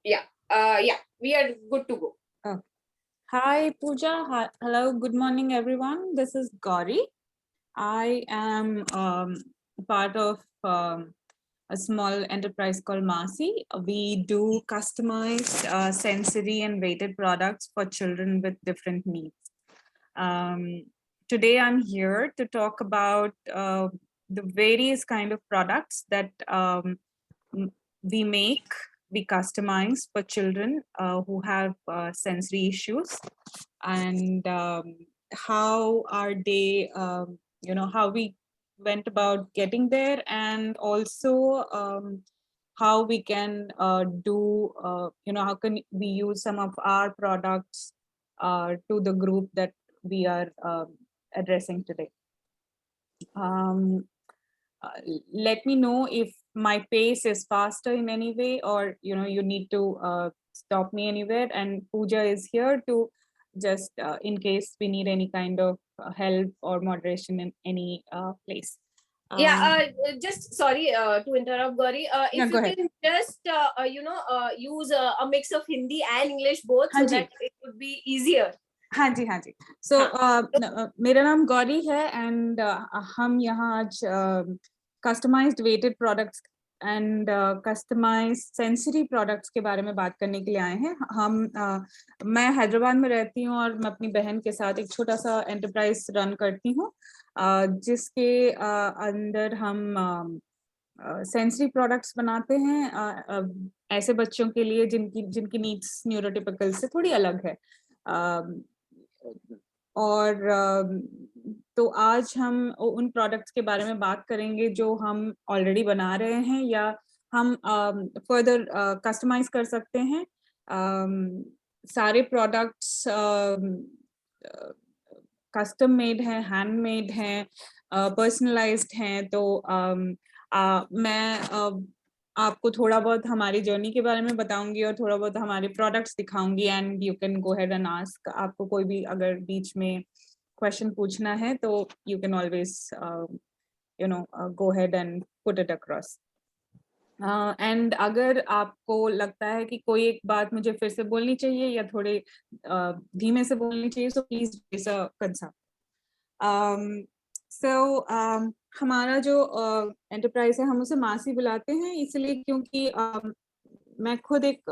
Yeah, yeah, we are good to go. Okay. Hi, Pooja. Hi, hello, good morning, everyone. This is Gauri. I am part of a small enterprise called Masi. We do customized sensory and weighted products for children with different needs. Um, Today, I'm here to talk about the various kind of products that we make, we customize for children who have sensory issues, and how are they, how we went about getting there, and also how we can how can we use some of our products to the group that we are addressing today. Um, Let me know if my pace is faster in any way, or you need to stop me anywhere, and Pooja is here to just in case we need any kind of help or moderation in any place. Yeah, just sorry to interrupt, Gauri. Yeah, If go you ahead. can just use a mix of Hindi and English both, हाँ so ji, that it would be easier. हाँ जी, हाँ जी. So मेरा नाम गौरी है, and हम यहाँ आज customized weighted products and customize sensory products के बारे में बात करने के लिए आए हैं. मैं हैदराबाद में रहती हूँ और मैं अपनी बहन के साथ एक छोटा सा एंटरप्राइज रन करती हूँ, जिसके अंदर हम सेंसरी प्रोडक्ट्स बनाते हैं ऐसे बच्चों के लिए जिनकी जिनकी नीड्स न्यूरोटिपिकल से थोड़ी अलग है. और तो आज हम उन प्रोडक्ट्स के बारे में बात करेंगे जो हम ऑलरेडी बना रहे हैं या हम फर्दर कस्टमाइज कर सकते हैं. सारे प्रोडक्ट्स कस्टम मेड हैं, हैंडमेड हैं, पर्सनलाइज्ड हैं. तो मैं आपको थोड़ा बहुत हमारी जर्नी के बारे में बताऊंगी और थोड़ा बहुत हमारे प्रोडक्ट्स दिखाऊंगी, and you can go head and ask. आपको कोई भी अगर बीच में क्वेश्चन पूछना है तो you can always go head and put it across. And अगर आपको लगता है कि कोई एक बात मुझे फिर से बोलनी चाहिए या थोड़े धीमे से बोलनी चाहिए, so please raise a concern. So हमारा जो एंटरप्राइज है हम उसे मासी बुलाते हैं, इसलिए क्योंकि मैं खुद एक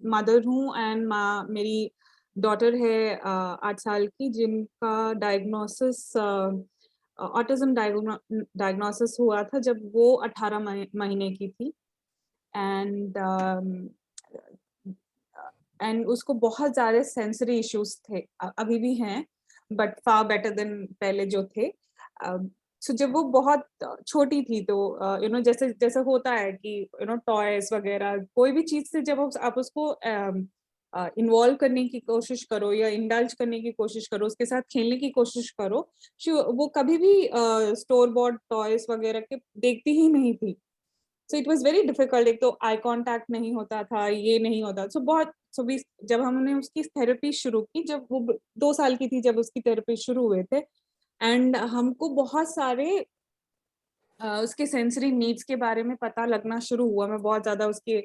मदर हूँ, एंड मेरी डॉटर है 8 साल की, जिनका डायग्नोसिस ऑटिज्म डायग्नोसिस हुआ था जब वो 18 महीने की थी. एंड उसको बहुत ज़्यादा सेंसरी इश्यूज थे, अभी भी हैं, बट फार बेटर देन पहले जो थे. सो जब वो बहुत छोटी थी तो जैसे जैसे होता है कि टॉयज वगैरह कोई भी चीज से जब आप उसको इन्वॉल्व करने की कोशिश करो या इंडल्ज करने की कोशिश करो, उसके साथ खेलने की कोशिश करो, वो कभी भी स्टोर बॉट टॉयज वगैरह के देखती ही नहीं थी. So it was very difficult. एक तो आई कांटेक्ट नहीं होता था, ये नहीं होता. सो भी जब हमने उसकी थेरेपी शुरू की, जब वो 2 साल की थी जब उसकी थेरेपी शुरू हुए थे, एंड हमको बहुत सारे उसके सेंसरी नीड्स के बारे में पता लगना शुरू हुआ. मैं बहुत ज्यादा उसके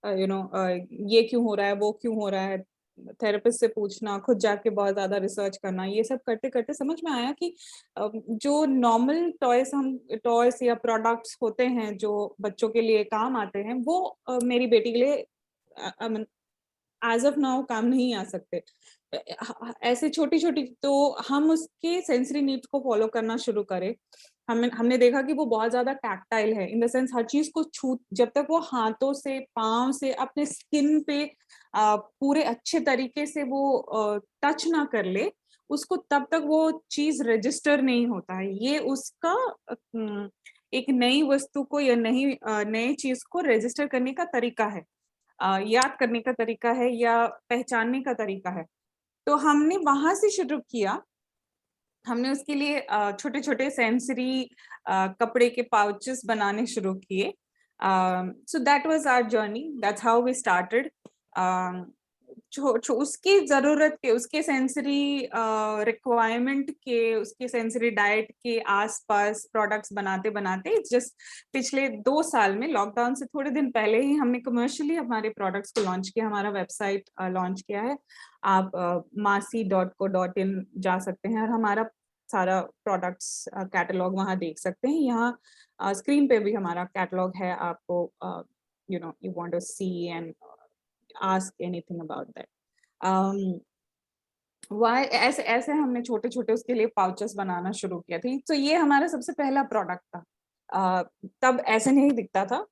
ये क्यों हो रहा है, वो क्यों हो रहा है, थेरेपिस्ट से पूछना, खुद जाके बहुत ज्यादा रिसर्च करना, ये सब करते करते समझ में आया कि जो नॉर्मल टॉयस या प्रोडक्ट्स होते हैं जो बच्चों के लिए काम आते हैं, वो मेरी बेटी के लिए एज ऑफ नाउ काम नहीं आ सकते. ऐसे छोटी छोटी, तो हम उसके सेंसरी नीड्स को फॉलो करना शुरू करें. हमने देखा कि वो बहुत ज्यादा टैक्टाइल है, इन द सेंस हर चीज को छू, जब तक वो हाथों से, पाँव से, अपने स्किन पे पूरे अच्छे तरीके से वो टच ना कर ले, उसको तब तक वो चीज रजिस्टर नहीं होता है. ये उसका एक नई वस्तु को या नई चीज को रजिस्टर करने का तरीका है, याद करने का तरीका है या पहचानने का तरीका है. तो हमने वहां से शुरू किया. हमने उसके लिए छोटे छोटे सेंसरी कपड़े के पाउचेस बनाने शुरू किए. So that was our journey, that's how we started. उसकी जरूरत के, उसके सेंसरी रिक्वायरमेंट के, उसके सेंसरी डाइट के आसपास प्रोडक्ट्स बनाते बनाते जस्ट पिछले 2 साल में, लॉकडाउन से थोड़े दिन पहले ही हमने कमर्शियली हमारे प्रोडक्ट्स को लॉन्च किया, हमारा वेबसाइट लॉन्च किया है। आप masi.co.in जा सकते हैं और हमारा सारा प्रोडक्ट्स कैटलॉग वहाँ देख सकते हैं। यहाँ स्क्रीन पे भी हमारा कैटलॉग है, आपको you want to see and ask anything about that. Why ऐसे ऐसे हमने छोटे छोटे उसके लिए पाउचेस बनाना शुरू किया थी। तो ये हमारा सबसे पहला प्रोडक्ट था। तब ऐसे नहीं दिखता था,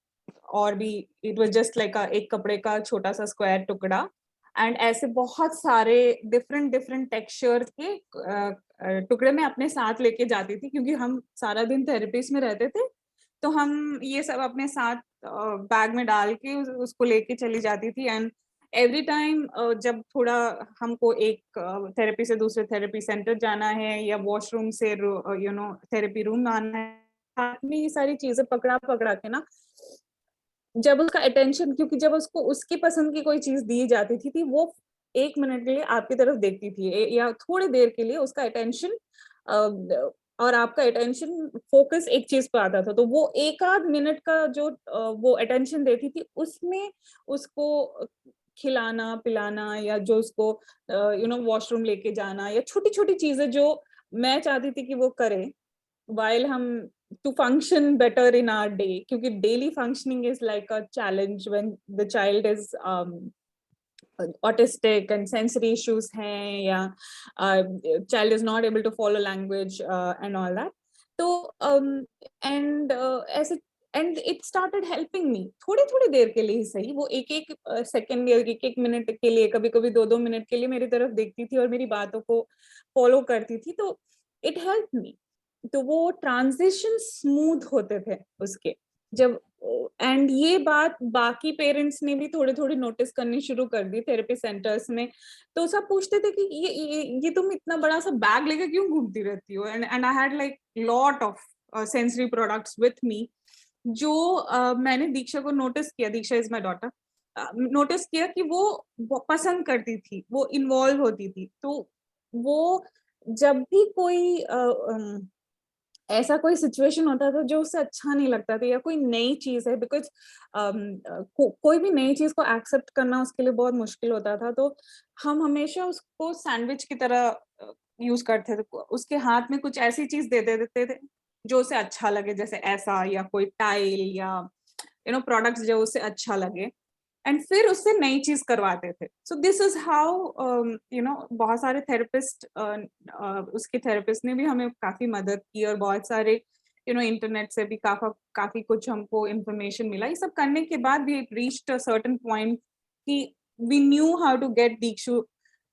और भी इट वाज जस्ट लाइक एक कपड़े का छोटा सा स्क्वायर टुकड़ा, एंड ऐसे बहुत सारे डिफरेंट डिफरेंट टेक्सचर के टुकड़े में अपने साथ लेके जाती थी, क्योंकि हम सारा दिन थेरेपीज में रहते थे, तो हम ये सब अपने साथ बैग में डाल के उसको लेके चली जाती थी। एंड एवरी टाइम जब थोड़ा हमको एक थेरेपी से दूसरे थेरेपी सेंटर जाना है या वॉशरूम से थेरेपी रूम आना है, हाथ में ये सारी चीजें पकड़ा पकड़ा के ना, जब उसका अटेंशन, क्योंकि जब उसको उसकी पसंद की कोई चीज दी जाती थी वो 1 मिनट के लिए आपकी तरफ देखती थी, या थोड़ी देर के लिए उसका अटेंशन और आपका अटेंशन फोकस एक चीज पर आता था, तो वो 1 आध मिनट का जो वो अटेंशन देती थी, उसमें उसको खिलाना पिलाना, या जो उसको वॉशरूम लेके जाना, या छोटी छोटी चीजें जो मैं चाहती थी कि वो करे, while हम to function better in our day, क्योंकि daily functioning is like a challenge when the child is autistic and sensory issues हैं, या child is not able to follow language and all that. तो ऐसे and it started helping me, थोड़ी थोड़ी देर के लिए ही सही, वो एक एक सेकंड या एक एक मिनट के लिए, कभी कभी 2-2 मिनट के लिए मेरी तरफ देखती थी और मेरी बातों को फॉलो करती थी, तो इट हेल्प मी। तो वो ट्रांजिशन स्मूथ होते थे उसके, जब एंड ये बात बाकी पेरेंट्स ने भी थोड़ी थोड़ी नोटिस करनी शुरू कर दी थेरेपी सेंटर्स में। तो सब पूछते थे कि ये तुम इतना बड़ा सा बैग लेकर क्यों घूमती रहती हो, and I had like lot of sensory products with me, जो मैंने दीक्षा को नोटिस किया, दीक्षा इज माय डॉटर, नोटिस किया कि वो पसंद करती थी, वो इन्वॉल्व होती थी। तो वो जब भी कोई ऐसा कोई सिचुएशन होता था जो उससे अच्छा नहीं लगता था, या कोई नई चीज है, बिकॉज कोई भी नई चीज को एक्सेप्ट करना उसके लिए बहुत मुश्किल होता था, तो हम हमेशा उसको सैंडविच की तरह यूज करते थे। उसके हाथ में कुछ ऐसी चीज दे देते थे जो उसे अच्छा लगे, जैसे ऐसा, या कोई टाइल, या प्रोडक्ट्स जो उसे अच्छा लगे, एंड फिर उससे नई चीज करवाते थे। सो दिस इज हाउ बहुत सारे थेरेपिस्ट, उसके थेरेपिस्ट ने भी हमें काफी मदद की, और बहुत सारे इंटरनेट से भी काफी कुछ हमको इंफॉर्मेशन मिला। ये सब करने के बाद भी it reached a certain point कि we knew how to get दीक्षु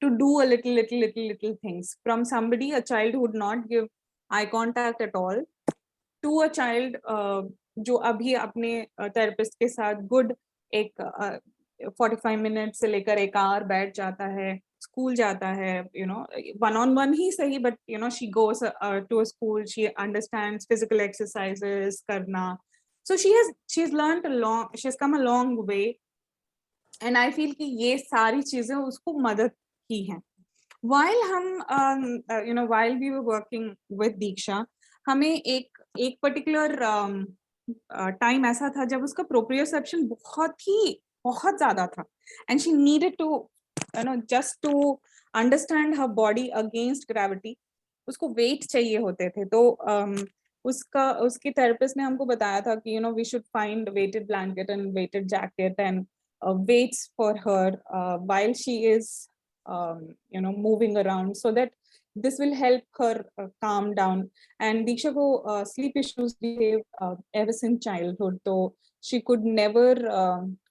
to do a little things from somebody, a child who would not give eye contact at all, to a child जो अभी अपने थेरेपिस्ट के साथ good एक 45 minute से लेकर 1 आवर बैठ जाता है, स्कूल जाता है, वन ऑन वन ही सही, but she goes to a school, she understands physical exercises करना, so she has learned a long, she has come a long way, and I feel कि ये सारी चीजें उसको मदद की हैं। while हम while we were working with Diksha, हमें एक पर्टिकुलर टाइम ऐसा था जब उसका प्रोप्रियोसेप्शन बहुत ज्यादा था, and she needed to just to understand her body against gravity, उसको वेट चाहिए होते थे। तो उसकी थेरेपिस्ट ने हमको बताया था कि we should find weighted blanket and weighted jacket and weights for her while she is moving around, so that this will help her calm down. And Diksha ko sleep issues we have ever since childhood, so she could never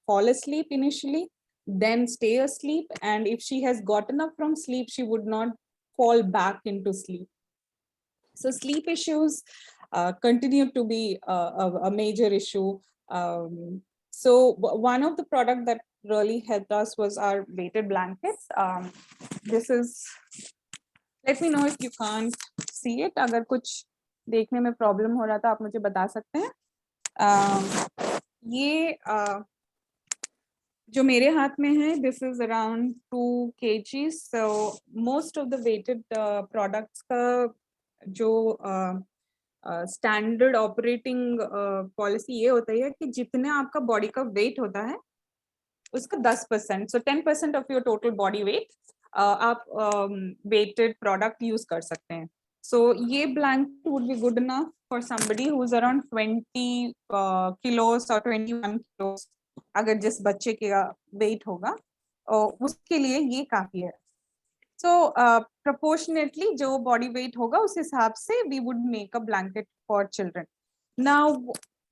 fall asleep initially, then stay asleep, and if she has gotten up from sleep she would not fall back into sleep. So sleep issues continue to be a major issue. So one of the product that really helped us was our weighted blankets. This is, let me know if you can't see it. अगर कुछ देखने में problem हो रहा था आप मुझे बता सकते हैं। ये जो मेरे हाथ में है, this is around 2 kg. So most of the weighted products का जो स्टैंडर्ड ऑपरेटिंग पॉलिसी ये होता है कि जितने आपका बॉडी का वेट होता है उसका 10%, सो 10% of your total body weight आप वेटेड प्रोडक्ट यूज कर सकते हैं. सो ये blanket would be good enough for somebody who is around 20 kilos और 21 kilos. अगर जिस बच्चे का वेट होगा उसके लिए ये काफी है. So proportionately जो body weight होगा उस हिसाब से we would make a blanket for children. Now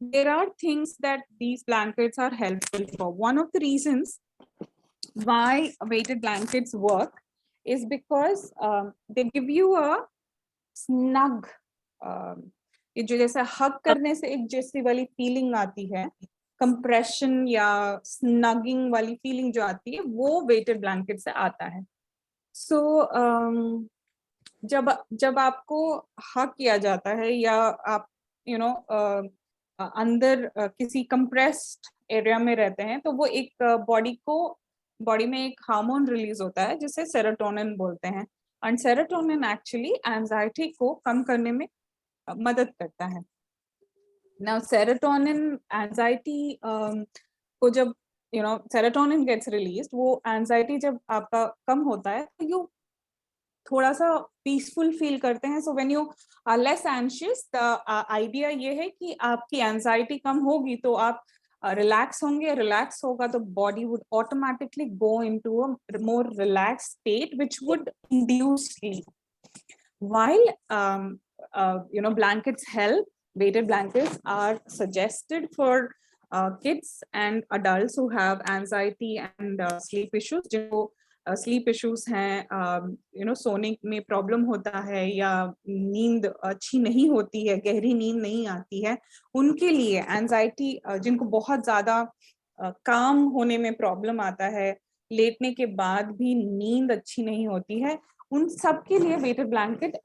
there are things that these blankets are helpful for. One of the reasons why weighted blankets work is because they give you a snug ये जो जैसे हग करने से एक जैसी वाली feeling आती है, कंप्रेशन या स्नगिंग वाली फीलिंग जो आती है वो वेटेड ब्लैंकेट से आता है. सो जब आपको हक किया जाता है या आप अंदर किसी कंप्रेस्ड एरिया में रहते हैं तो वो एक बॉडी में एक हार्मोन रिलीज होता है जिसे सेरोटोनिन बोलते हैं. एंड सेरोटोनिन एक्चुअली एंजाइटी को कम करने में मदद करता है. नाउ सेरोटोनिन एंजाइटी को जब सेरोटोनिन गेट्स रिलीज्ड, वो एंजाइटी जब आपका कम होता है तो यू थोड़ा सा पीसफुल फील करते हैं. So when you are less anxious, the idea ये है कि आपकी एंजाइटी कम होगी तो आप रिलैक्स होंगे. रिलैक्स होगा तो body would automatically go into a more relax state which would induce sleep. While blankets help, weighted blankets are suggested for kids and adults who have anxiety and sleep issues. जिनको sleep issues हैं, सोने में problem होता है या नींद अच्छी नहीं होती है, गहरी नींद नहीं आती है, उनके लिए एंजाइटी, जिनको बहुत ज्यादा काम होने में प्रॉब्लम आता है, लेटने के बाद भी नींद अच्छी नहीं होती है, उन सब के लिए वेटेड ब्लैंकेट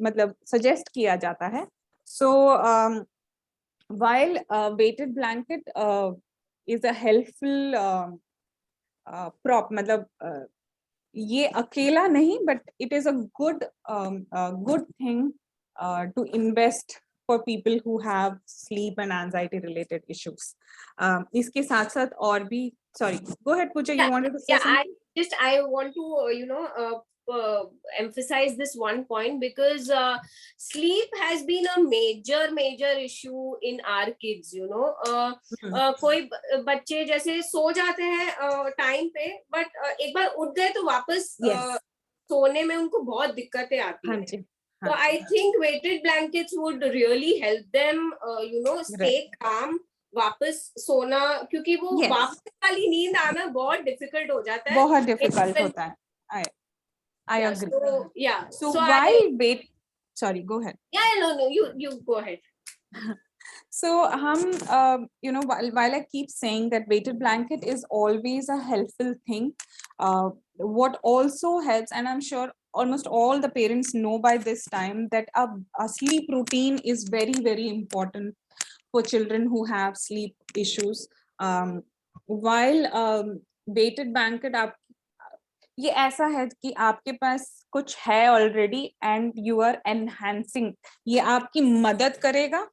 मतलब सजेस्ट किया जाता है. सो while weighted blanket is a helpful prop, मतलब ये अकेला नहीं, but it is a good thing to invest for people who have sleep and anxiety related issues. इसके साथ साथ और भी, sorry, go ahead Pooja, you wanted to say something? I want to emphasize this one point because sleep has been a major issue in our kids. कोई बच्चे जैसे सो जाते हैं टाइम पे, बट एक बार उठ गए तो वापस सोने में उनको बहुत दिक्कतें आती हैं. So I think weighted blankets would really help them, stay calm, वापस सोना, क्योंकि वो वापस वाली नींद आना बहुत डिफिकल्ट हो जाता है. बहुत डिफिकल्ट होता है. I agree. So while sorry, go ahead. No, you go ahead. So while I keep saying that weighted blanket is always a helpful thing, what also helps, and I'm sure almost all the parents know by this time, that a sleep routine is very important for children who have sleep issues. While weighted blanket, ये ऐसा है कि आपके पास कुछ है already and you are enhancing, ये आपकी मदद करेगा,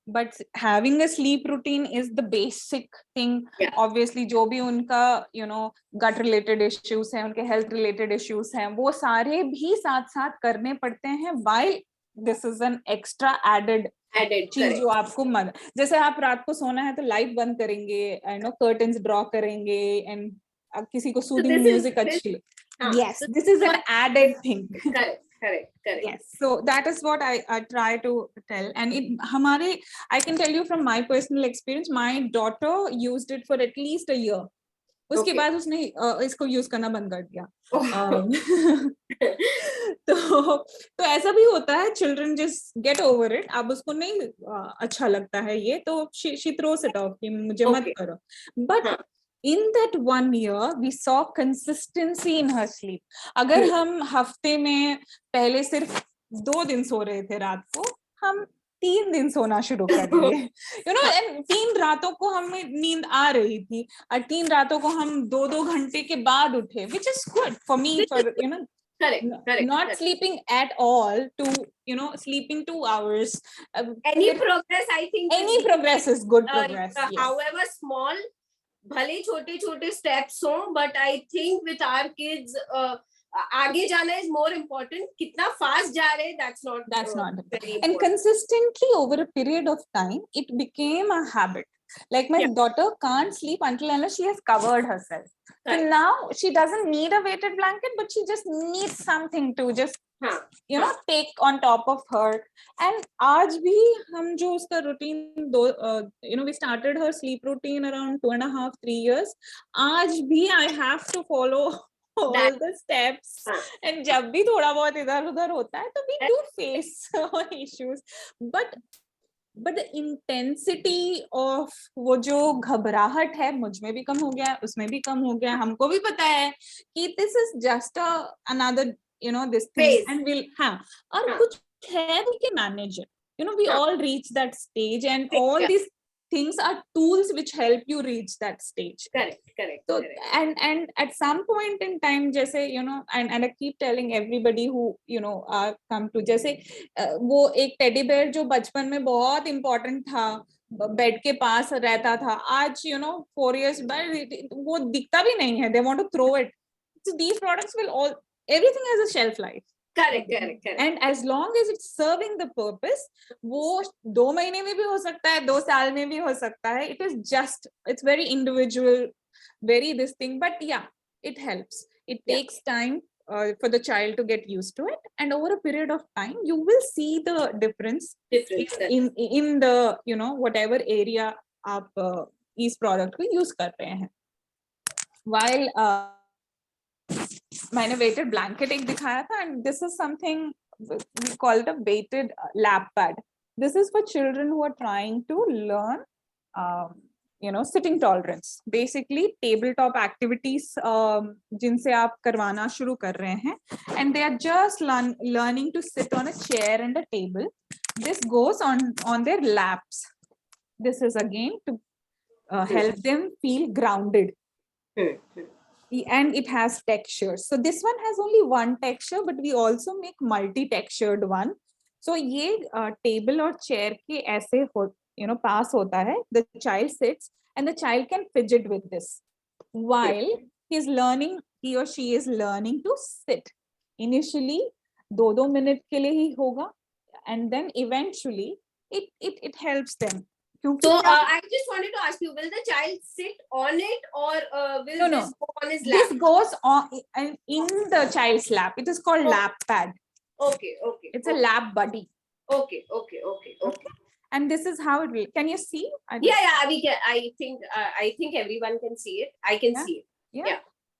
but having a sleep routine is the basic thing. Obviously जो भी उनका गट रिलेटेड इश्यूज हैं, उनके हेल्थ रिलेटेड इश्यूज हैं, वो सारे भी साथ साथ करने पड़ते हैं. While this is an extra added चीज जो आपको मदद, जैसे आप रात को सोना है तो लाइट बंद करेंगे, कर्टन्स ड्रॉ करेंगे, एंड किसी को सूदिंग म्यूजिक अच्छी. Yes, this is an added thing. Correct. Yes, so that is what I try to tell, and I can tell you from my personal experience, my daughter used it for at least a year. उसके बाद उसने इसको use करना बंद कर दिया. तो ऐसा भी होता है, children just get over it. अब उसको नहीं अच्छा लगता है ये, तो she throws it off कि मुझे मत करो. But in that 1 year we saw consistency in her sleep. अगर हम हफ्ते में पहले सिर्फ 2 दिन सो रहे थे रात को, हम 3 दिन सोना शुरू कर दिए, यू नो, एंड 3 रातों को हमें नींद आ रही थी और 3 रातों को हम 2-2 घंटे के बाद उठे, which is good for me, for you know, not sleeping at all to, you know, sleeping 2 hours. Any progress, I think, any progress is good progress, yes. However small, भले छोटे छोटे steps हो, but I think with our kids आगे जाना is more important. कितना fast जा रहे, that's not very important. And consistently over a period of time it became a habit. Like my daughter can't sleep until unless she has covered herself. So now she doesn't need a weighted blanket, but she just needs something to just you know take on top of her. And आज भी हम जो उसका routine you know, we started her sleep routine around 2.5-3 years. आज भी I have to follow all the steps, and जब भी थोड़ा बहुत इधर उधर होता है तो we do face issues, but the intensity of वो जो घबराहट है मुझ में भी कम हो गया, उसमें भी कम हो गया, हमको भी पता है कि this is just another, you know, this thing, and we'll और कुछ है, we can manage it, you know, we all reach that stage, and all these things are tools which help you reach that stage. Correct. So and at some point in time, जैसे you know, and I keep telling everybody who you know come to, जैसे वो एक teddy bear जो बचपन में बहुत important था, bed के पास रहता था, आज you know 4 years बाद वो दिखता भी नहीं है, they want to throw it. So these products will all, everything has a shelf life. Correct. And as long as it's serving the purpose, वो 2 महीने में भी हो सकता है, 2 साल में भी हो सकता है. It is just, it's very individual, very this thing, but yeah, it helps. It takes time for the child to get used to it, and over a period of time you will see the difference in the you know whatever area आप इस product को use कर रहे हैं. While मैंने weighted blanket एक दिखाया था, and this is something we call it a weighted lap pad. This is for children who are trying to learn you know sitting tolerance, basically tabletop activities जिनसे आप करवाना शुरू कर रहे हैं, and they are just learning to sit on a chair and a table. This goes on their laps. This is again to help them feel grounded. And it has textures. So this one has only one texture, but we also make multi-textured one. So ये table और chair के ऐसे you know pass होता है. The child sits and the child can fidget with this while he or she is learning to sit. Initially 2 minutes के लिए ही होगा, and then eventually it helps them. So I just wanted to ask you, will the child sit on it, or will this go on his lap? This goes on in the child's lap. It is called lap pad. Okay. It's a lap buddy. Okay. And this is how it will. Can you see? We can. I think everyone can see it. I can see it. Yeah.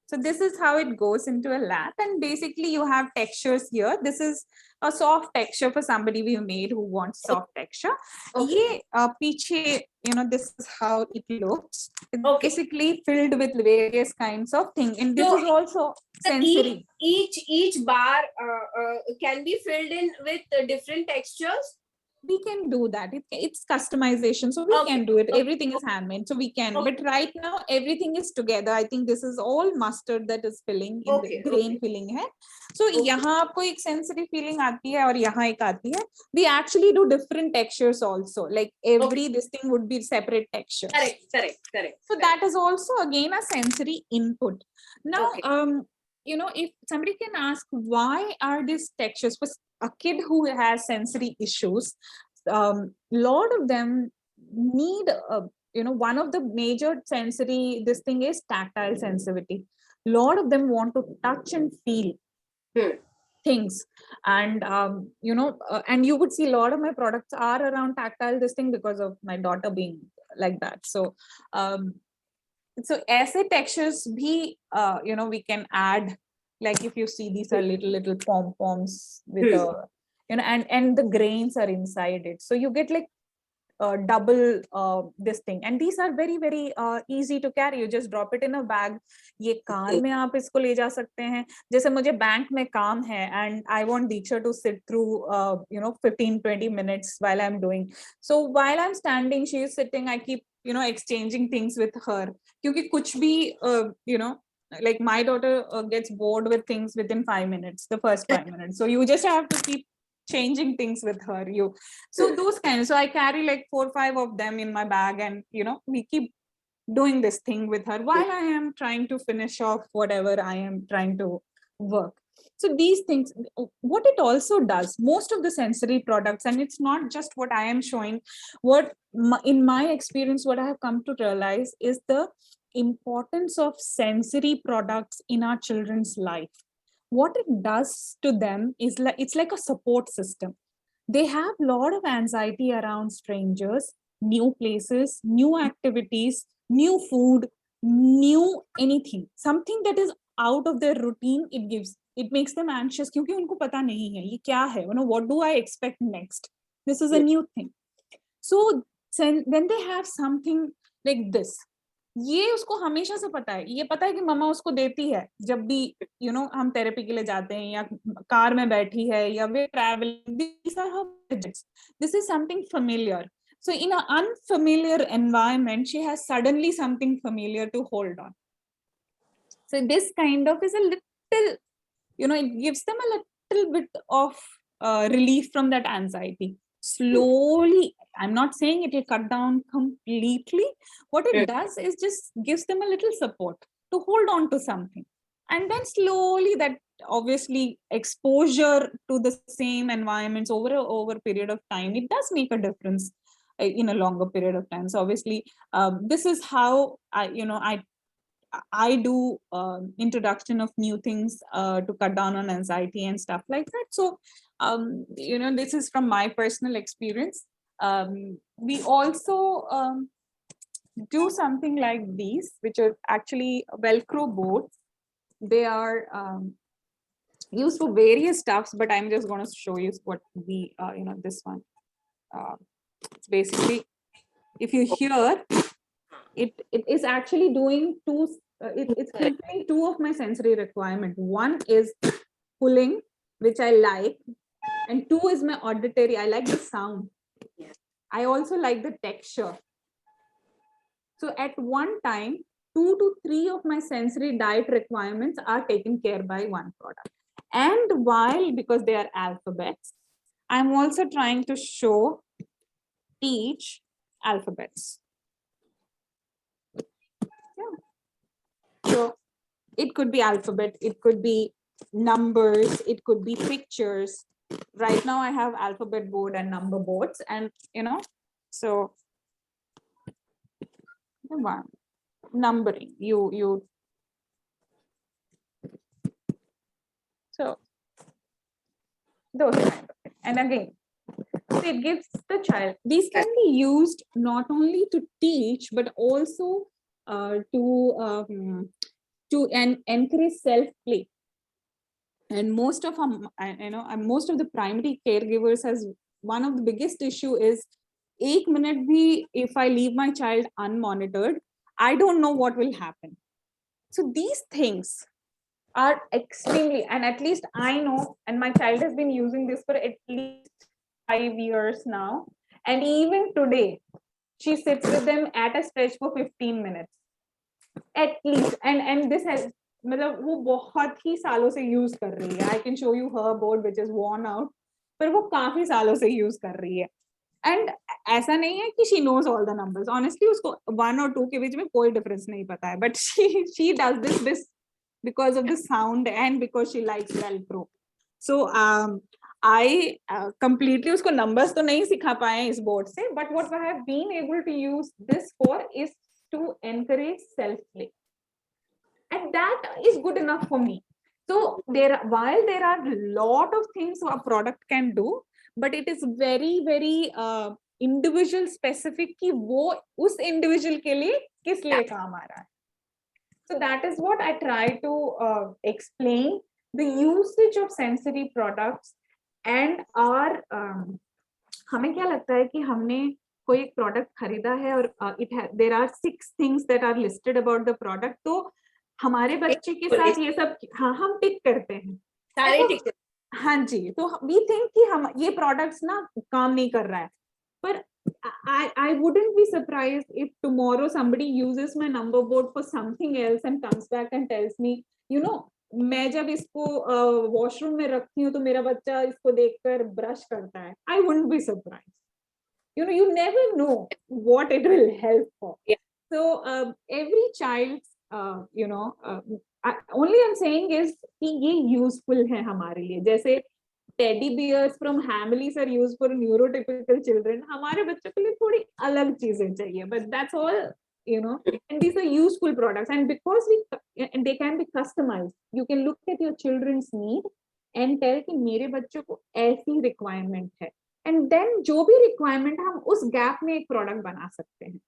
So this is how it goes into a lap, and basically you have textures here. This is a soft texture for somebody we made who wants soft texture. ये पीछे, you know, this is how it looks. It's basically filled with various kinds of things, and this is also sensory. Each bar can be filled in with different textures. We can do that. It's customization, so we can do it. Everything is handmade, so we can. But right now, everything is together. I think this is all mustard that is filling in the grain filling है. So यहाँ आपको एक sensory feeling आती है और यहाँ एक आती है. We actually do different textures also. Like every this thing would be separate textures. Correct. So that is also again a sensory input. Now, you know, if somebody can ask why are these textures for a kid who has sensory issues, lot of them need you know, one of the major sensory this thing is tactile sensitivity. Lot of them want to touch and feel things, and you know, and you would see a lot of my products are around tactile this thing because of my daughter being like that. So so ऐसे textures भी you know we can add, like if you see these are little pom-poms with a, you know, and the grains are inside it, so you get like double this thing, and these are very very easy to carry. You just drop it in a bag. ये car में आप इसको ले जा सकते हैं. जैसे मुझे बैंक में काम है and I want Diksha to sit through 15-20 minutes while I'm doing. So while I'm standing, she is sitting. I keep exchanging things with her. क्योंकि कुछ भी like my daughter gets bored with things within 5 minutes, the first 5 minutes. So you just have to keep changing things with her. So those kinds. So I carry like 4-5 of them in my bag, and we keep doing this thing with her while I am trying to finish off whatever I am trying to work. So these things, what it also does, most of the sensory products, and it's not just what I am showing, in my experience, what I have come to realize is the importance of sensory products in our children's life. What it does to them is it's like a support system. They have a lot of anxiety around strangers, new places, new activities, new food, new anything, something that is out of their routine. It makes them anxious क्योंकि उनको पता नहीं है ये क्या है. What do I expect next? This is a new thing. So when they have something like this, ये उसको हमेशा से पता है. ये पता है कि मम्मा उसको देती है जब भी हम थेरेपी के लिए जाते हैं, या कार में बैठी है, या वे travel. These are her gadgets. This is something familiar. So in an unfamiliar environment, she has suddenly something familiar to hold on. So this kind of is a little, it gives them a little bit of relief from that anxiety. Slowly, I'm not saying it will cut down completely. What it does is just gives them a little support to hold on to something. And then slowly, that obviously exposure to the same environments over a period of time, it does make a difference in a longer period of time. So obviously, this is how I do introduction of new things to cut down on anxiety and stuff like that. So, this is from my personal experience. We also do something like these, which are actually Velcro boards. They are used for various stuffs, but I'm just going to show you what we, this one. It's basically, if you hear, it is actually doing it's fulfilling two of my sensory requirement. One is pulling, which I like, and two is my auditory. I like the sound. I also like the texture. So at one time, 2 to 3 of my sensory diet requirements are taken care by one product. And because they are alphabets, I'm also trying to teach alphabets. So it could be alphabet, it could be numbers, it could be pictures. Right now I have alphabet board and number boards, and so numbering, so those kind of things. And again, so it gives the child, these can be used not only to teach, but also to encourage self-play. And most of the primary caregivers has one of the biggest issue is 1 minute bhi, if I leave my child unmonitored, I don't know what will happen. So these things are extremely, and at least I know, and my child has been using this for at least 5 years now, and even today she sits with them at a stretch for 15 minutes at least, and this has, मतलब वो बहुत ही सालों से use कर रही है. I can show you her board which is worn out, पर वो काफी सालों से यूज कर रही है. And ऐसा नहीं है कि she knows all the numbers. Honestly, उसको 1 और 2 के बीच में कोई difference नहीं पता है. But she does this because of the sound and because she likes Velcro. So I completely उसको numbers तो नहीं सिखा पाए इस board से, but what I have been able to use this for is to encourage self-play. And that is good enough for me. So while there are a lot of things a product can do, but it is very very individual specific कि वो उस individual के लिए किस लिए काम आ रहा है. So that is what I try to explain, the usage of sensory products. And our हमें क्या लगता है कि हमने कोई एक प्रोडक्ट खरीदा है और there are 6 things that are listed about the product, तो हमारे बच्चे के साथ ये सब हाँ हम टिक करते हैं सारे टिक। हाँ जी, तो वी थिंक कि हम ये प्रोडक्ट्स ना काम नहीं कर रहा है, पर I wouldn't be surprised if tomorrow somebody uses my number board for something else and comes back and tells me, you know, मैं जब इसको वॉशरूम में रखती हूँ तो मेरा बच्चा इसको देखकर ब्रश करता है. I wouldn't be surprised. You know, you never know what it will help for. Yeah. So every child, you know, only I'm saying is कि ये useful है हमारे लिए. जैसे teddy bears from Hamleys are used for neurotypical children, हमारे बच्चों के लिए थोड़ी अलग चीजें चाहिए, but that's all, you know, and these are useful products, and because they can be customized, you can look at your children's need and tell कि मेरे बच्चों को ऐसी रिक्वायरमेंट है, and then जो भी रिक्वायरमेंट हम उस गैप में एक प्रोडक्ट बना सकते हैं,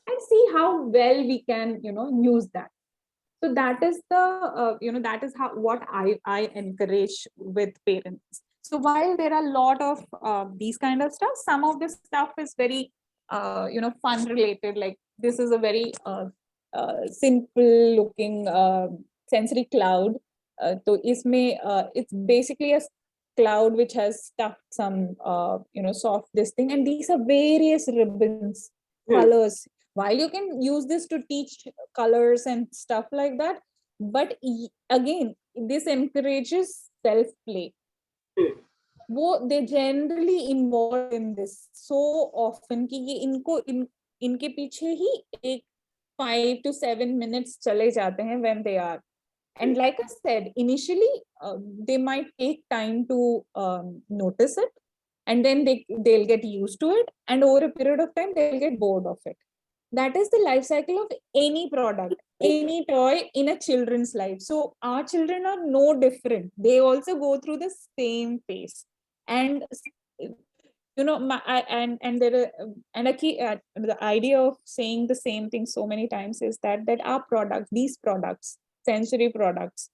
and see how well we can, you know, use that. So that is the you know, that is how what I encourage with parents. So while there are a lot of these kind of stuff, some of this stuff is very you know, fun related, like this is a very simple looking sensory cloud, so isme it's basically a cloud which has stuffed some you know, soft this thing, and these are various ribbons, colors. While you can use this to teach colors and stuff like that, but again this encourages self play. They generally involve in this so often कि ये इनके पीछे ही एक 5 to 7 minutes चले जाते हैं when they are, and like I said initially, they might take time to notice it, and then they'll get used to it, and over a period of time they'll get bored of it. That is the life cycle of any product, any toy in a children's life. So our children are no different. They also go through the same phase, and you know, and there and a key the idea of saying the same thing so many times is that our products, these products, sensory products,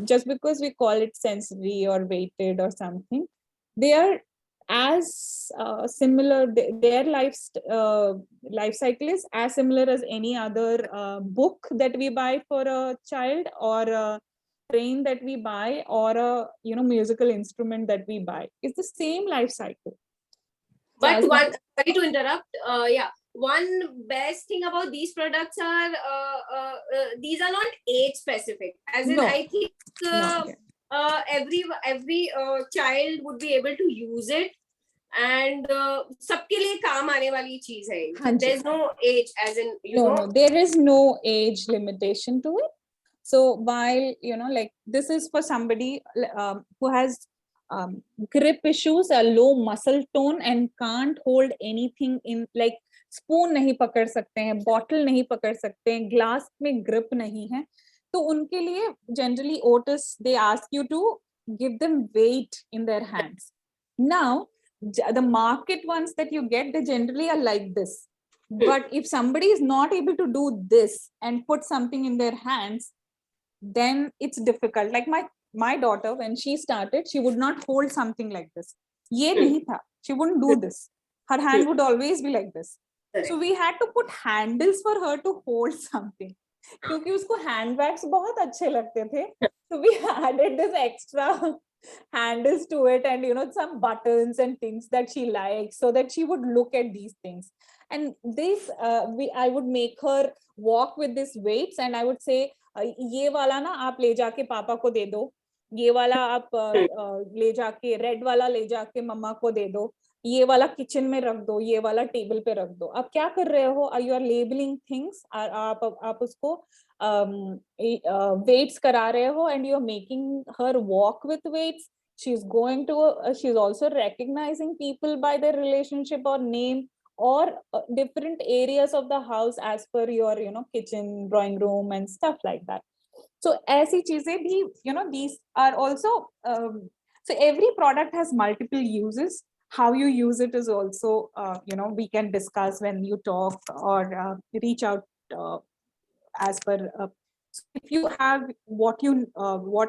just because we call it sensory or weighted or something, they are as similar, their life cycle is as similar as any other book that we buy for a child, or a train that we buy, or a, you know, musical instrument that we buy. It's the same life cycle. But one, sorry to interrupt, yeah, one best thing about these products are these are not age specific, as in I think every child would be able to use it, and सबके लिए काम आने वाली चीज है. There's no age, as in, you know, no, there is no age limitation to it. So while, you know, like this is for somebody who has grip issues, a low muscle tone, and can't hold anything in, like spoon नहीं पकड़ सकते हैं, bottle नहीं पकड़ सकते हैं, glass में grip नहीं है, तो उनके लिए generally Otis, they ask you to give them weight in their hands. Now the market ones that you get, they generally are like this, but if somebody is not able to do this and put something in their hands, then it's difficult. Like my daughter, when she started, she would not hold something like this. ये नहीं था. She wouldn't do this. Her hand would always be like this. So we had to put handles for her to hold something. क्योंकि उसको handbags बहुत अच्छे लगते थे. So we added this extra handles to it, and, you know, some buttons and things that she likes, so that she would look at these things. And this I would make her walk with these weights, and I would say, ये वाला ना आप ले जाके पापा को दे दो, ये वाला आप ले जाके, रेड वाला ले जाके मम्मा को दे दो, ये वाला किचन में रख दो, ये वाला टेबल पे रख दो. आप क्या कर रहे हो? यू आर लेबलिंग थिंग्स, आप उसको weights करा रहे हो, and you are making her walk with weights. She's going to she's also recognizing people by their relationship or name, or different areas of the house as per your, you know, kitchen, drawing room, and stuff like that. So ऐसी चीजें भी, you know, these are also so every product has multiple uses. How you use it is also you know, we can discuss when you talk, or reach out as per so if you have what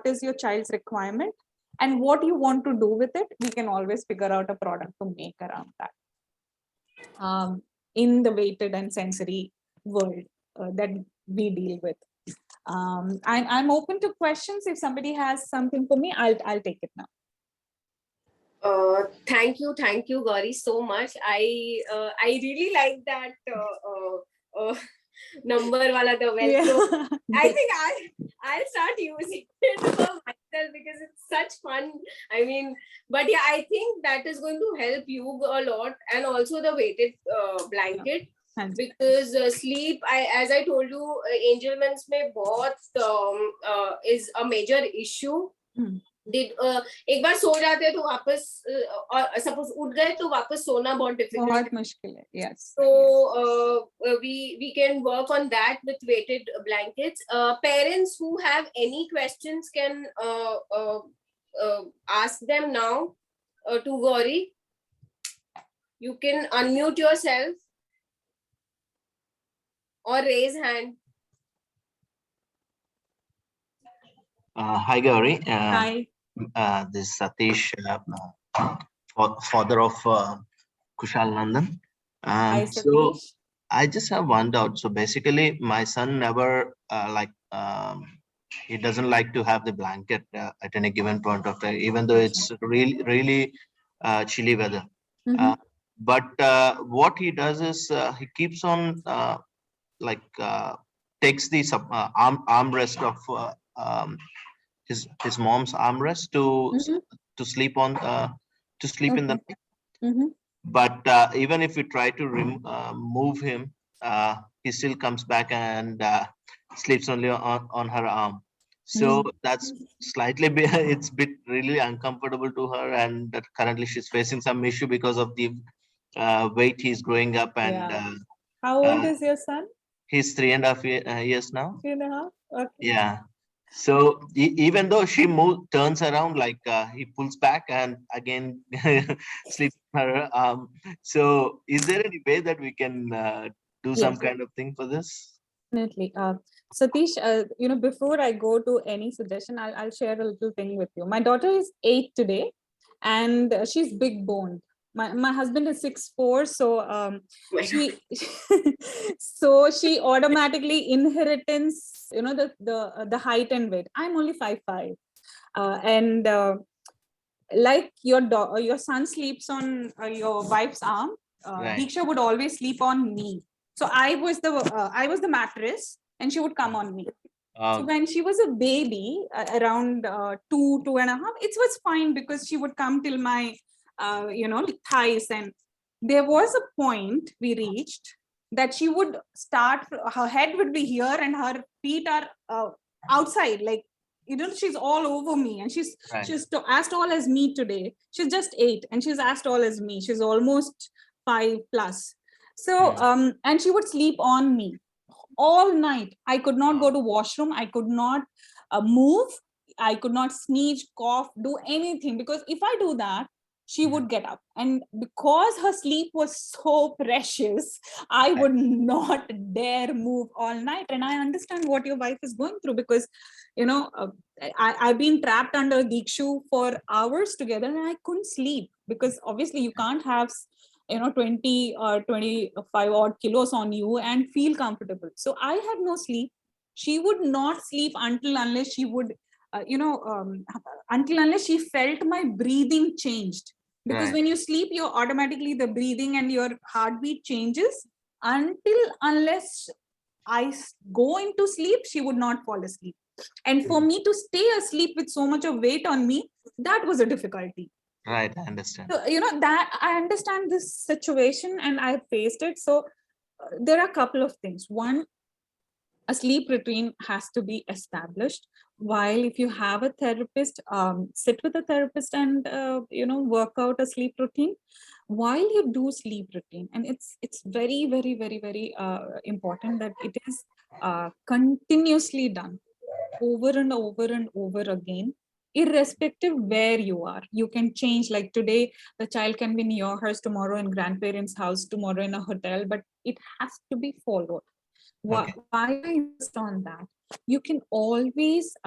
is your child's requirement and what you want to do with it, we can always figure out a product to make around that. in the weighted and sensory world that we deal with. I'm open to questions. If somebody has something for me, I'll take it now. Thank you, Gauri, so much. I really like that number wala the Velcro. Yeah. I think I'll start using it for myself because it's such fun. I mean, but yeah, I think that is going to help you a lot, and also the weighted blanket. Because sleep, as I told you, Angelman's में बहुत is a major issue. एक बार सो जाते हैं तो वापस और suppose उठ गए तो वापस सोना बहुत बहुत मुश्किल है. Yes. So we can work on that with weighted blankets. Parents who have any questions can ask them now to Gauri. You can unmute yourself or raise hand. Hi, Gauri. Hi. This is Satish, father of Kushal Nandan. Hi, So Satish. I just have one doubt. So basically, my son never he doesn't like to have the blanket at any given point of time, even though it's really chilly weather. But what he does is he keeps on takes the armrest of his mom's armrest to sleep on to sleep in the night. But even if we try to move him, he still comes back and sleeps only on her arm. So that's slightly it's bit really uncomfortable to her, and that currently she's facing some issue because of the weight he's growing up. And how old is your son? He's 3.5 years now. 3.5. Okay. Yeah. So even though she turns around, like he pulls back and again sleeps her arm. So is there any way that we can do some kind of thing for this? Definitely. Satish, before I go to any suggestion, I'll share a little thing with you. My daughter is 8 today, and she's big boned. My husband is 6'4", so she automatically inheritance, the height and weight. I'm only 5'5", and like your son sleeps on your wife's arm. Diksha would always sleep on me. So I was the mattress, and she would come on me. So when she was a baby, around 2.5, it was fine because she would come till my thighs, and there was a point we reached that she would start. Her head would be here, and her feet are outside, like she's all over me, and she's as tall as me today. She's just 8, and she's as tall as me. She's almost 5+. So and she would sleep on me all night. I could not go to washroom. I could not move. I could not sneeze, cough, do anything, because if I do that, she would get up. And because her sleep was so precious, I would not dare move all night. And I understand what your wife is going through, because I've been trapped under Dikshu for hours together, and I couldn't sleep, because obviously you can't have 20 or 25 odd kilos on you and feel comfortable. So I had no sleep. She would not sleep unless she would unless she felt my breathing changed, because when you sleep, you're automatically, the breathing and your heartbeat changes. Unless I go into sleep, she would not fall asleep. And for me to stay asleep with so much of weight on me, that was a difficulty. Right, I understand. So, that I understand this situation, and I faced it. So there are a couple of things. One, a sleep routine has to be established. While if you have a therapist, sit with a therapist and work out a sleep routine while you do sleep routine. And it's very, very, very, very important that it is continuously done over and over and over again, irrespective where you are. You can change, like today the child can be in your house, tomorrow in grandparents' house, tomorrow in a hotel, but it has to be followed. Why I insist on that? You can always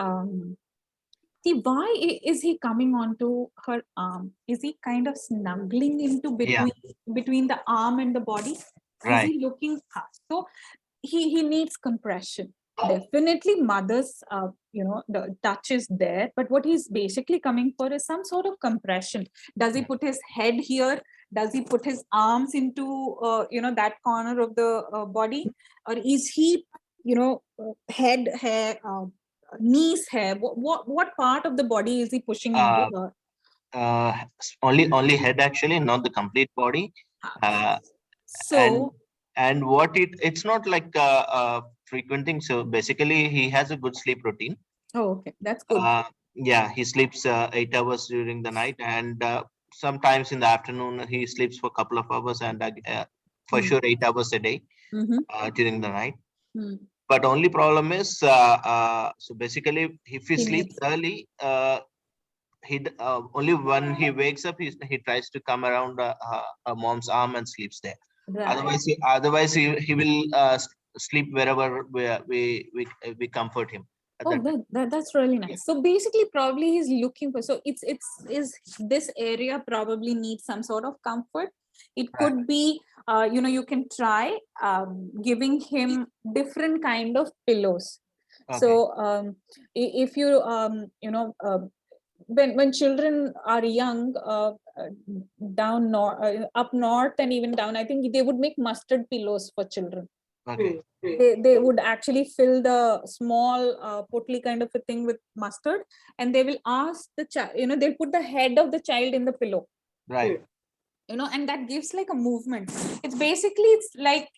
See, why is he coming onto her arm? Is he kind of snuggling into between the arm and the body? Is he looking up? So he needs compression. Definitely mother's the touch is there, but what he's basically coming for is some sort of compression. Does he put his head here? Does he put his arms into that corner of the body, or is he head hair, knees hair? What part of the body is he pushing into her? Only head, actually, not the complete body. So and what it's not like frequent thing. So basically he has a good sleep routine. Oh, okay, that's good. Yeah, he sleeps 8 hours during the night, and sometimes in the afternoon he sleeps for a couple of hours, and for sure 8 hours a day during the night. But only problem is, so basically if he sleeps early, he only when he wakes up, he tries to come around her mom's arm and sleeps there. Otherwise he will sleep wherever we comfort him. Oh, that's really nice. So basically, probably he's looking for. So it's is this area probably needs some sort of comfort. It could be, you can try giving him different kind of pillows. So if you when children are young, down north, up north, and even down, I think they would make mustard pillows for children. They would actually fill the small potli kind of a thing with mustard, and they will ask the child, they'll put the head of the child in the pillow, and that gives like a movement. It's like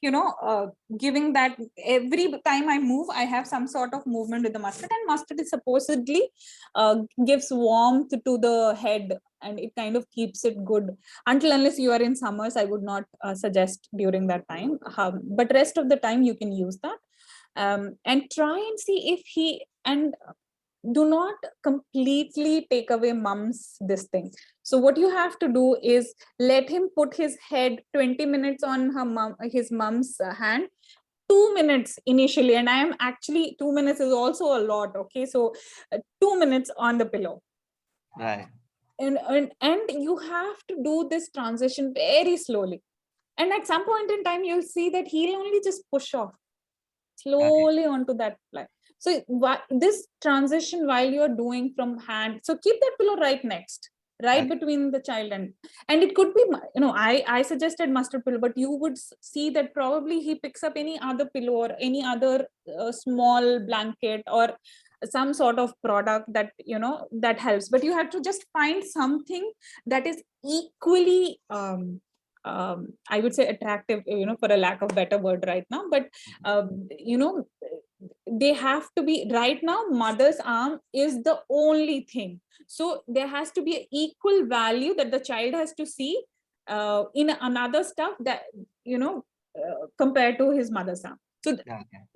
giving that every time I move, I have some sort of movement with the mustard, and mustard is supposedly gives warmth to the head, and it kind of keeps it good until unless you are in summers. I would not suggest during that time, but rest of the time you can use that, and try and see if he, and do not completely take away mom's this thing. So what you have to do is let him put his head 20 minutes on his mom's hand, 2 minutes initially, and I am actually 2 minutes is also a lot. Okay, so 2 minutes on the pillow, and you have to do this transition very slowly, and at some point in time you'll see that he'll only just push off slowly onto that fly. So this transition while you're doing from hand, so keep that pillow right between the child and it could be, I suggested mustard pillow, but you would see that probably he picks up any other pillow or any other small blanket or some sort of product that that helps. But you have to just find something that is equally I would say attractive, for a lack of better word right now, but they have to be. Right now mother's arm is the only thing, so there has to be an equal value that the child has to see in another stuff that compared to his mother's arm. So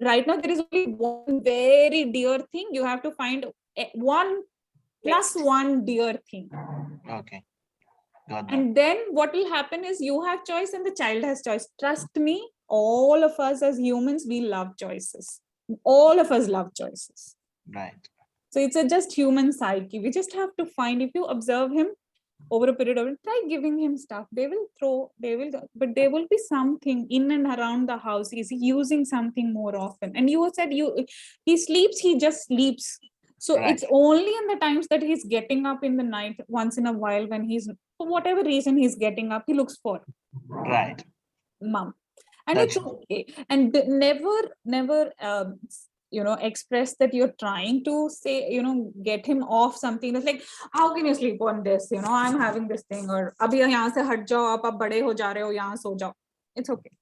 right now there is only one very dear thing. You have to find one plus one dear thing. And then what will happen is you have choice and the child has choice. Trust me, all of us as humans, we love choices. All of us love choices. So it's just human psyche. We just have to find, if you observe him over a period of time, try giving him stuff. They will throw, but there will be something in and around the house. Is he using something more often? And you said he sleeps, he just sleeps. So it's only in the times that he's getting up in the night once in a while, when he's, for whatever reason he's getting up, he looks for mom. And it's okay. And never express that you're trying to say, get him off something. It's like, how can you sleep on this? I'm having this thing, or abhi yahan se hat jao, aap bade ho ja rahe ho, yahan so jao. It's okay.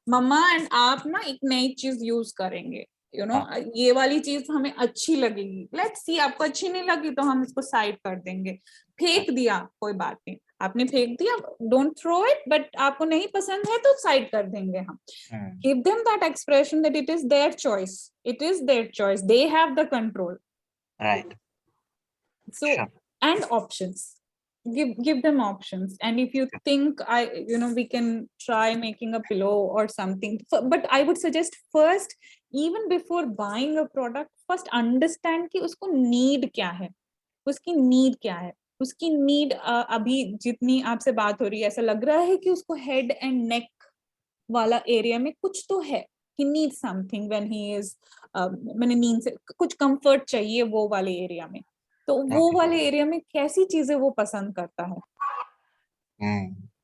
Mama and aap na ek nayi cheez use karenge. ये वाली चीज हमें अच्छी लगेगी. Let's see, आपको अच्छी नहीं लगी तो हम इसको साइड कर देंगे. फेंक दिया, कोई बात नहीं, आपने फेंक दिया, डोंट थ्रो इट, बट आपको नहीं पसंद है तो साइड कर देंगे हम. Give them that expression that it is their choice. It is their choice. They have the control. So and options. Give them options. And if you think we can try making a pillow or something, but I would suggest first, even before buying a product, first understand कि उसको need क्या है. उसकी need क्या है. उसकी need अभी जितनी आपसे बात हो रही है, ऐसा लग रहा है कि उसको हेड एंड नेक वाला एरिया में कुछ तो है. He needs something when he is मैंने नींद से कुछ कंफर्ट चाहिए वो वाले एरिया में. तो वो वाले एरिया में कैसी चीजें वो पसंद करता है.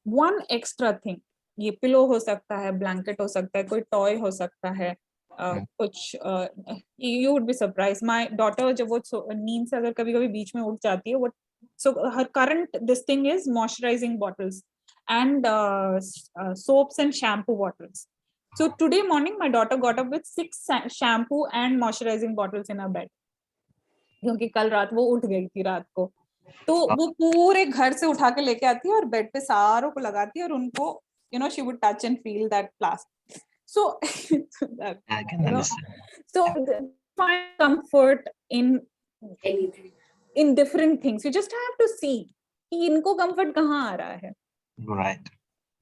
वन एक्स्ट्रा थिंग, ये पिलो हो सकता है, ब्लैंकेट हो सकता है, कोई टॉय हो सकता है, कुछ you would be surprise. My daughter जब वो नींद से अगर कभी कभी बीच में उठ जाती है, वो so her current this thing is moisturizing bottles and soaps and shampoo bottles. So today morning my daughter got up with 6 shampoo and moisturizing bottles in her bed, क्योंकि कल रात वो उठ गई थी रात को. तो वो पूरे घर से उठा के लेके आती है और बेड पे सारों को लगाती है और उनको she would touch and feel that plastic. So I can understand. So find comfort in different things. You just have to see कि इनको comfort कहाँ आ रहा है. Right.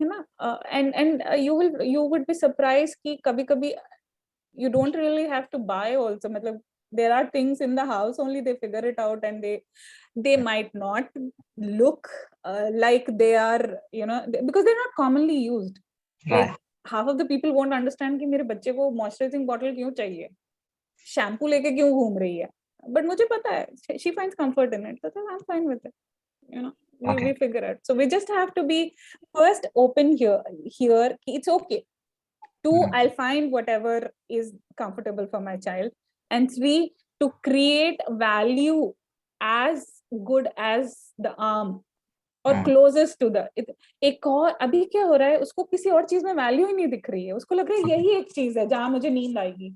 है ना. And you would be surprised कि कभी-कभी you don't really have to buy also. मतलब there are things in the house, only they figure it out, and they might not look like they are, because they're not commonly used. Right. Like half of the people won't understand कि मेरे बच्चे को moisturizing bottle क्यों चाहिए, shampoo लेके क्यों घूम रही है. But मुझे पता है, she finds comfort in it, so I'm fine with it. We figure it. So we just have to be first open here. It's okay. 2, I'll find whatever is comfortable for my child. And 3, to create value as good as the arm or closest to the. एक और अभी क्या हो रहा है, उसको किसी और चीज में वैल्यू ही नहीं दिख रही है. उसको लग रहा है यही एक चीज है जहां मुझे नींद आएगी.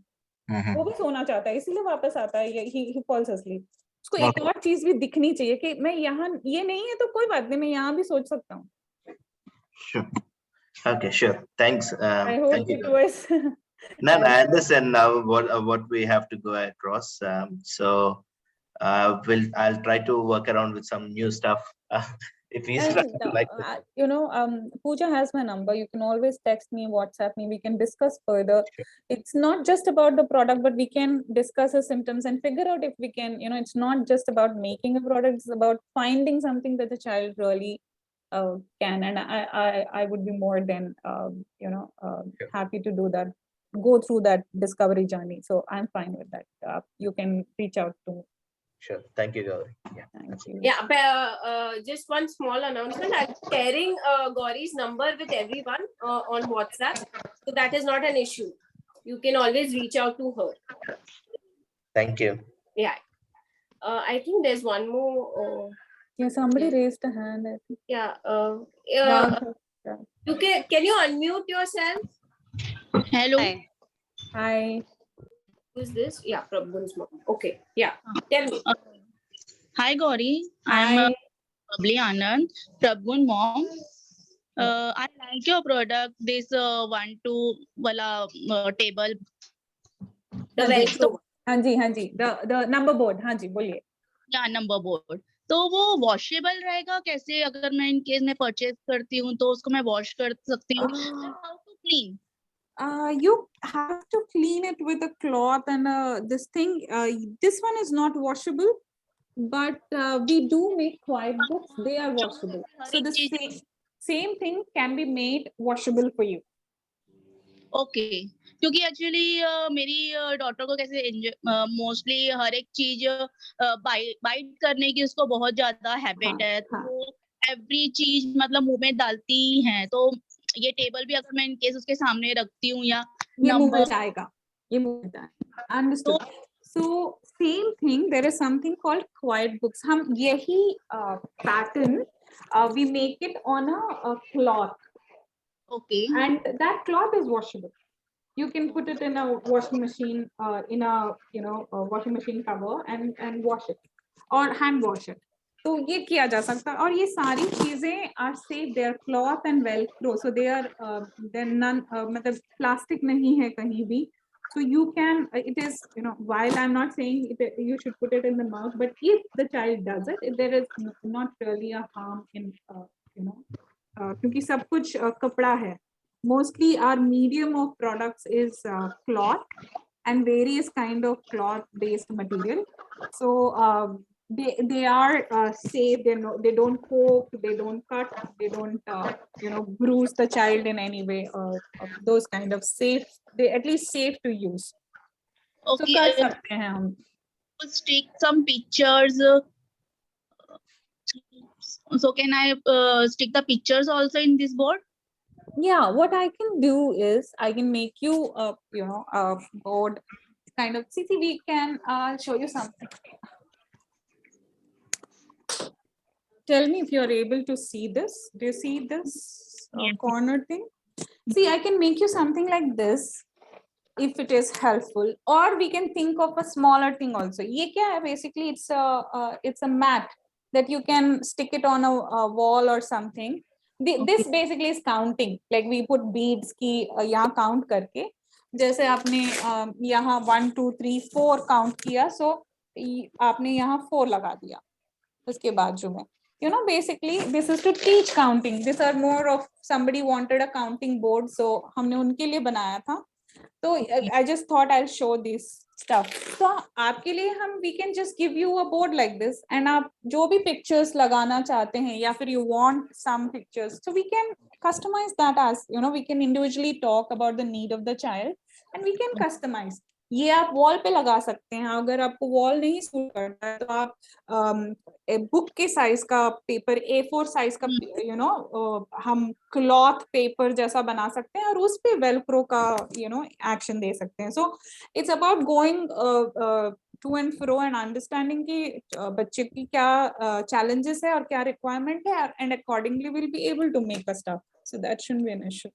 वो भी सोना चाहता है, इसीलिए वापस आता है. He falls asleep. उसको एक और चीज भी दिखनी चाहिए कि मैं यहाँ, ये नहीं है तो कोई बात नहीं, मैं यहाँ भी सोच सकता हूँ. Sure. Okay, sure. Thanks. I hope thank you. it was. No, I understand now what we have to go across. So I'll try to work around with some new stuff. If he's like Pooja has my number. You can always text me, WhatsApp me. We can discuss further. Sure. It's not just about the product, but we can discuss the symptoms and figure out if we can. It's not just about making a product. It's about finding something that the child really can. And I would be more than happy to do that. Go through that discovery journey. So I'm fine with that. You can reach out to me. Sure. Thank you, Gauri. Yeah. Thank you. Yeah, just one small announcement. I'm sharing Gauri's number with everyone on WhatsApp. So that is not an issue. You can always reach out to her. Thank you. Yeah. I think there's one more. Yeah, somebody raised a hand. I think. Yeah. Can you unmute yourself? Hello. Hi. Who's this? Yeah, Prabhu's mom. Okay. Yeah. Tell me. Hi, Gauri. I'm Babli Anand, Prabhu's mom. I like your product. This 1-2 wala table. The Velcro. हाँ जी. The number board. हाँ जी, बोलिए. Yeah, number board. तो वो washable रहेगा कैसे? अगर मैं in case में परचेज करती हूँ तो उसको मैं वॉश कर सकती हूँ. How to clean? You have to clean it with a cloth and this thing. This one is not washable, but we do make quiet books. They are washable. So the same thing can be made washable for you. Okay. क्योंकि actually मेरी daughter को कैसे mostly हर एक चीज bite करने की उसको बहुत ज्यादा हैबिट है. तो एवरी चीज मतलब मुंह में डालती है. तो ये टेबल भी अगर मैं इन केस उसके सामने रखती हूँ या नंबर जाएगा, ये मुंह में जाएगा. Understood. So same thing. There is something called quiet books. हम यही pattern we make it on a cloth. Okay. And that cloth is washable. You can put it in a washing machine, in a washing machine cover and wash it or hand wash it. तो ये किया जा सकता है. और ये सारी चीजें are safe. They are cloth and velcro, so they are they're none मतलब plastic नहीं है कहीं भी. So you can, it is, while I'm not saying you should put it in the mouth, but if the child does it, there is not really a harm in क्योंकि सब कुछ कपड़ा है. Mostly our medium of products is cloth and various kind of cloth based material. So they are safe. They don't poke, they don't cut, they don't bruise the child in any way, or those kind of safe, they at least safe to use. So Okay, कर सकते हैं हम. stick some pictures. So can I stick the pictures also in this board? Yeah, what I can do is I can make you a a board kind of. See, we can show you something. Tell me if you're able to see this. Do you see this corner thing? See, I can make you something like this if it is helpful, or we can think of a smaller thing also. Ye kya hai? Basically, it's a mat that you can stick it on a wall or something. This basically is counting. Like we put beads की यहाँ count करके, जैसे आपने यहाँ 1 2 3 4 count किया, so आपने यहाँ 4 लगा दिया उसके बाजू में. Basically this is to teach counting. These are more of somebody wanted a counting board, so हमने उनके लिए बनाया था. So I just thought I'll show this stuff. So आपके लिए हम we can just give you a board like this, and आप जो भी pictures लगाना चाहते हैं या फिर you want some pictures, so we can customize that as we can individually talk about the need of the child and we can customize. ये आप वॉल पे लगा सकते हैं. अगर आपको वॉल नहीं सूट करता है तो आप बुक के साइज का पेपर A4 साइज का हम क्लॉथ पेपर जैसा बना सकते हैं और उस पे वेलक्रो का एक्शन दे सकते हैं. So it's about going to and fro and understanding कि बच्चे की क्या चैलेंजेस है और क्या रिक्वायरमेंट है, and accordingly will be able to make a stuff. So that shouldn't be an issue.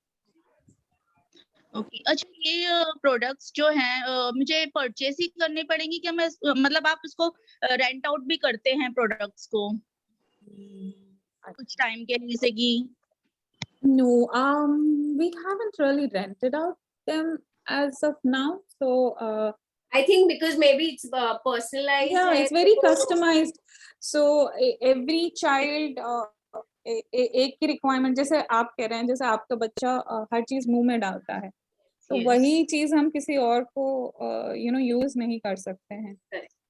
Okay, अच्छा ये प्रोडक्ट्स जो हैं मुझे परचेस ही करने पड़ेंगे क्या? मैं मतलब आप इसको रेंट आउट भी करते हैं प्रोडक्ट्स को कुछ टाइम के लिए जैसे कि? No, we haven't really rented out them as of now. So I think because maybe it's personalized. Yeah, it's very customized. So every child एक की रिक्वायरमेंट, जैसे आप कह रहे हैं जैसे आपका बच्चा हर चीज मुंह में डालता है, तो वही चीज हम किसी और को यूज नहीं कर सकते हैं.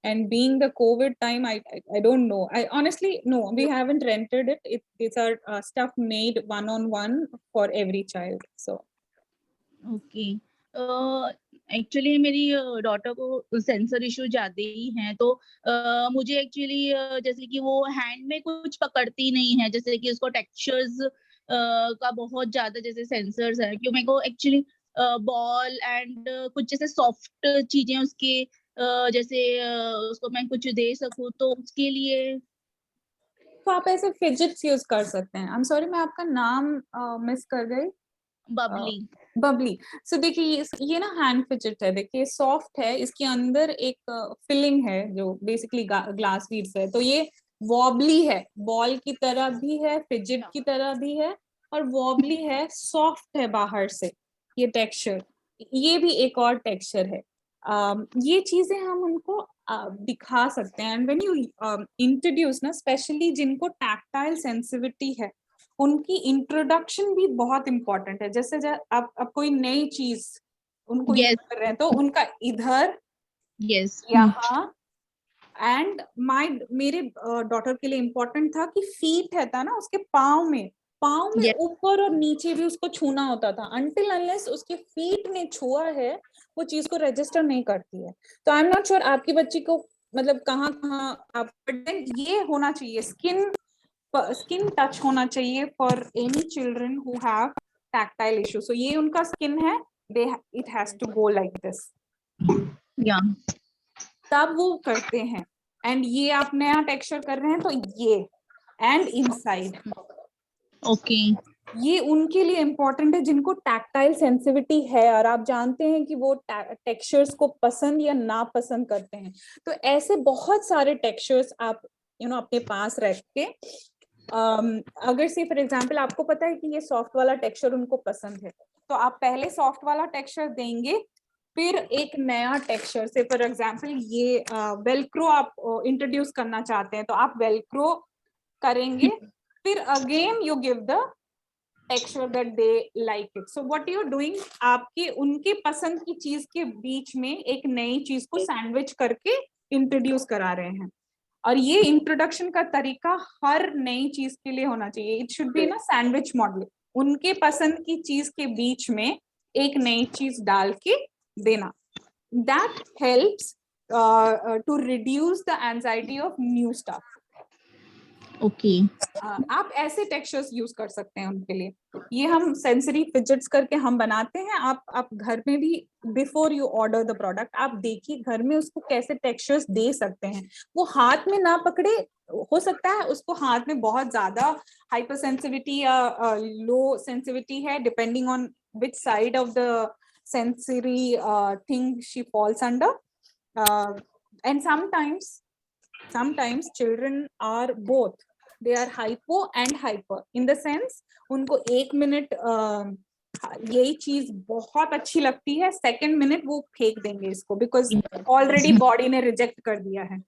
And being the COVID time, I don't know. I honestly no, we haven't rented it. It's our stuff made one-on-one for every child. So okay, actually मेरी डॉटर को सेंसर इशू ज्यादा ही है, तो मुझे एक्चुअली जैसे कि वो हैंड में कुछ पकड़ती नहीं है, जैसे कि उसको टेक्सचर्स का बहुत ज्यादा जैसे सेंसर्स है, क्यों मेरे को एक्चुअली बॉल एंड कुछ जैसे सॉफ्ट चीजें उसके जैसे उसको मैं कुछ दे सकूं, तो उसके लिए तो आप ऐसे फिजिट्स यूज कर सकते हैं. आई एम सॉरी, मैं आपका नाम मिस कर गई. बबली. सो देखिए ये ना हैंड फिजिट है. देखिए सॉफ्ट है, इसके अंदर एक फिलिंग है जो बेसिकली ग्लास बीड्स है. तो ये वॉबली है, बॉल की तरह भी है, फिजिट की तरह भी है, और वॉबली है, सॉफ्ट है बाहर से. ये टेक्सचर, ये भी एक और टेक्सचर है. ये चीजें हम उनको दिखा सकते हैं. एंड व्हेन यू इंट्रोड्यूस ना, स्पेशली जिनको टैक्टाइल सेंसिटिविटी है, उनकी इंट्रोडक्शन भी बहुत इंपॉर्टेंट है. जैसे आप कोई नई चीज उनको यूज कर रहे हैं तो उनका इधर यहाँ, एंड मेरे डॉटर के लिए इम्पोर्टेंट था कि फीट था ना, उसके पाँव में ऊपर और नीचे भी उसको छूना होता था. अनटिल अनलेस उसके फीट ने छुआ है वो चीज को रजिस्टर नहीं करती है. तो आई एम नॉट श्योर आपकी बच्ची को मतलब कहाँ आप, ये होना चाहिए स्किन टच होना चाहिए for any children who have tactile issue. So ये उनका स्किन है, it has to go like this, तब वो करते हैं. एंड ये आप नया टेक्सचर कर रहे हैं तो ये एंड इनसाइड, ओके, ये उनके लिए इम्पोर्टेंट है जिनको टैक्टाइल सेंसिटिविटी है और आप जानते हैं कि वो टेक्सचर्स को पसंद या ना पसंद करते हैं. तो ऐसे बहुत सारे टेक्सचर्स आप अपने पास रख के, अगर से फॉर एग्जांपल आपको पता है कि ये सॉफ्ट वाला टेक्सचर उनको पसंद है, तो आप पहले सॉफ्ट वाला टेक्सचर देंगे, फिर एक नया टेक्सचर से फॉर एग्जांपल ये वेलक्रो आप इंट्रोड्यूस करना चाहते हैं तो आप वेलक्रो करेंगे, फिर again you give the texture that they like it. So what you are doing, आपके उनके पसंद की चीज के बीच में एक नई चीज को सैंडविच करके इंट्रोड्यूस करा रहे हैं. और ये इंट्रोडक्शन का तरीका हर नई चीज के लिए होना चाहिए. इट शुड बी ना सैंडविच मॉडल. उनके पसंद की चीज के बीच में एक नई चीज डाल के देना. That helps to reduce the anxiety of new stuff. Okay. आप ऐसे टेक्सचर्स यूज कर सकते हैं उनके लिए. ये हम सेंसरी फिजेट्स करके हम बनाते हैं. आप घर में भी before you order the product आप देखिए घर में उसको कैसे टेक्सचर्स दे सकते हैं. वो हाथ में ना पकड़े, हो सकता है उसको हाथ में बहुत ज्यादा हाइपर सेंसिटिविटी या लो सेंसिटिविटी है, depending on which side of the sensory thing she falls under, and sometimes children are both. They are hypo and hyper in the sense उनको 1 मिनट यही चीज बहुत अच्छी लगती है, सेकंड मिनट वो फेंक देंगे इसको बिकॉज ऑलरेडी बॉडी ने रिजेक्ट कर दिया है.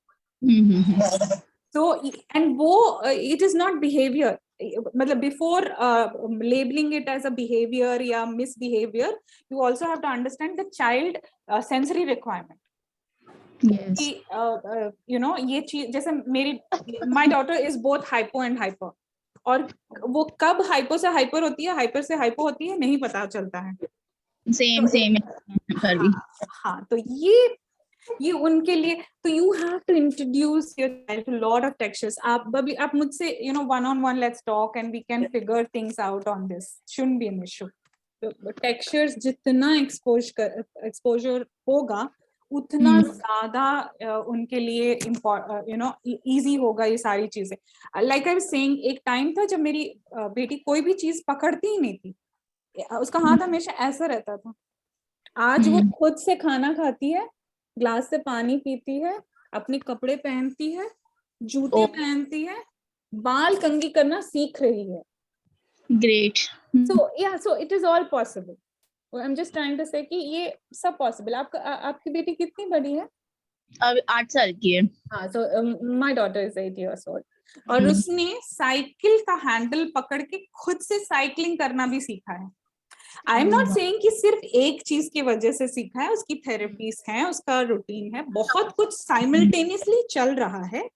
So and वो it is not behavior. मतलब before labeling it as a behavior या misbehavior, you also have to understand the child sensory requirement. Yes. कि you know ये चीज जैसे मेरी my daughter is both hypo and hyper, और वो कब हाइपो से हाइपर होती है, हाइपर से हाइपो होती है, नहीं पता चलता है. सेम सेम घर भी. हाँ तो ये उनके लिए तो you have to introduce your child to lot of textures. आप मुझसे you know one on one let's talk and we can figure things out on this. Shouldn't be an issue. Textures जितना एक्सपोजर होगा उतना ज्यादा उनके लिए you know easy होगा ये सारी चीजें. लाइक आई वाज सेइंग, एक टाइम था जब मेरी बेटी कोई भी चीज पकड़ती ही नहीं थी. उसका हाथ हमेशा ऐसा रहता था. आज वो खुद से खाना खाती है, ग्लास से पानी पीती है, अपने कपड़े पहनती है, जूते पहनती है, बाल कंघी करना सीख रही है. Great. So it is all possible. I'm just trying to say कि ये सब possible. आपकी बेटी कितनी बड़ी है? अब 8 साल की है. हाँ, so my daughter is 8 years old. और उसने साइकिल का हैंडल पकड़ के खुद से साइकिलिंग करना भी सीखा है. आई एम नॉट सेइंग कि सिर्फ एक चीज की वजह से सीखा है. उसकी थेरेपीज हैं, उसका रूटीन है, बहुत कुछ साइमल्टेनियसली चल रहा है,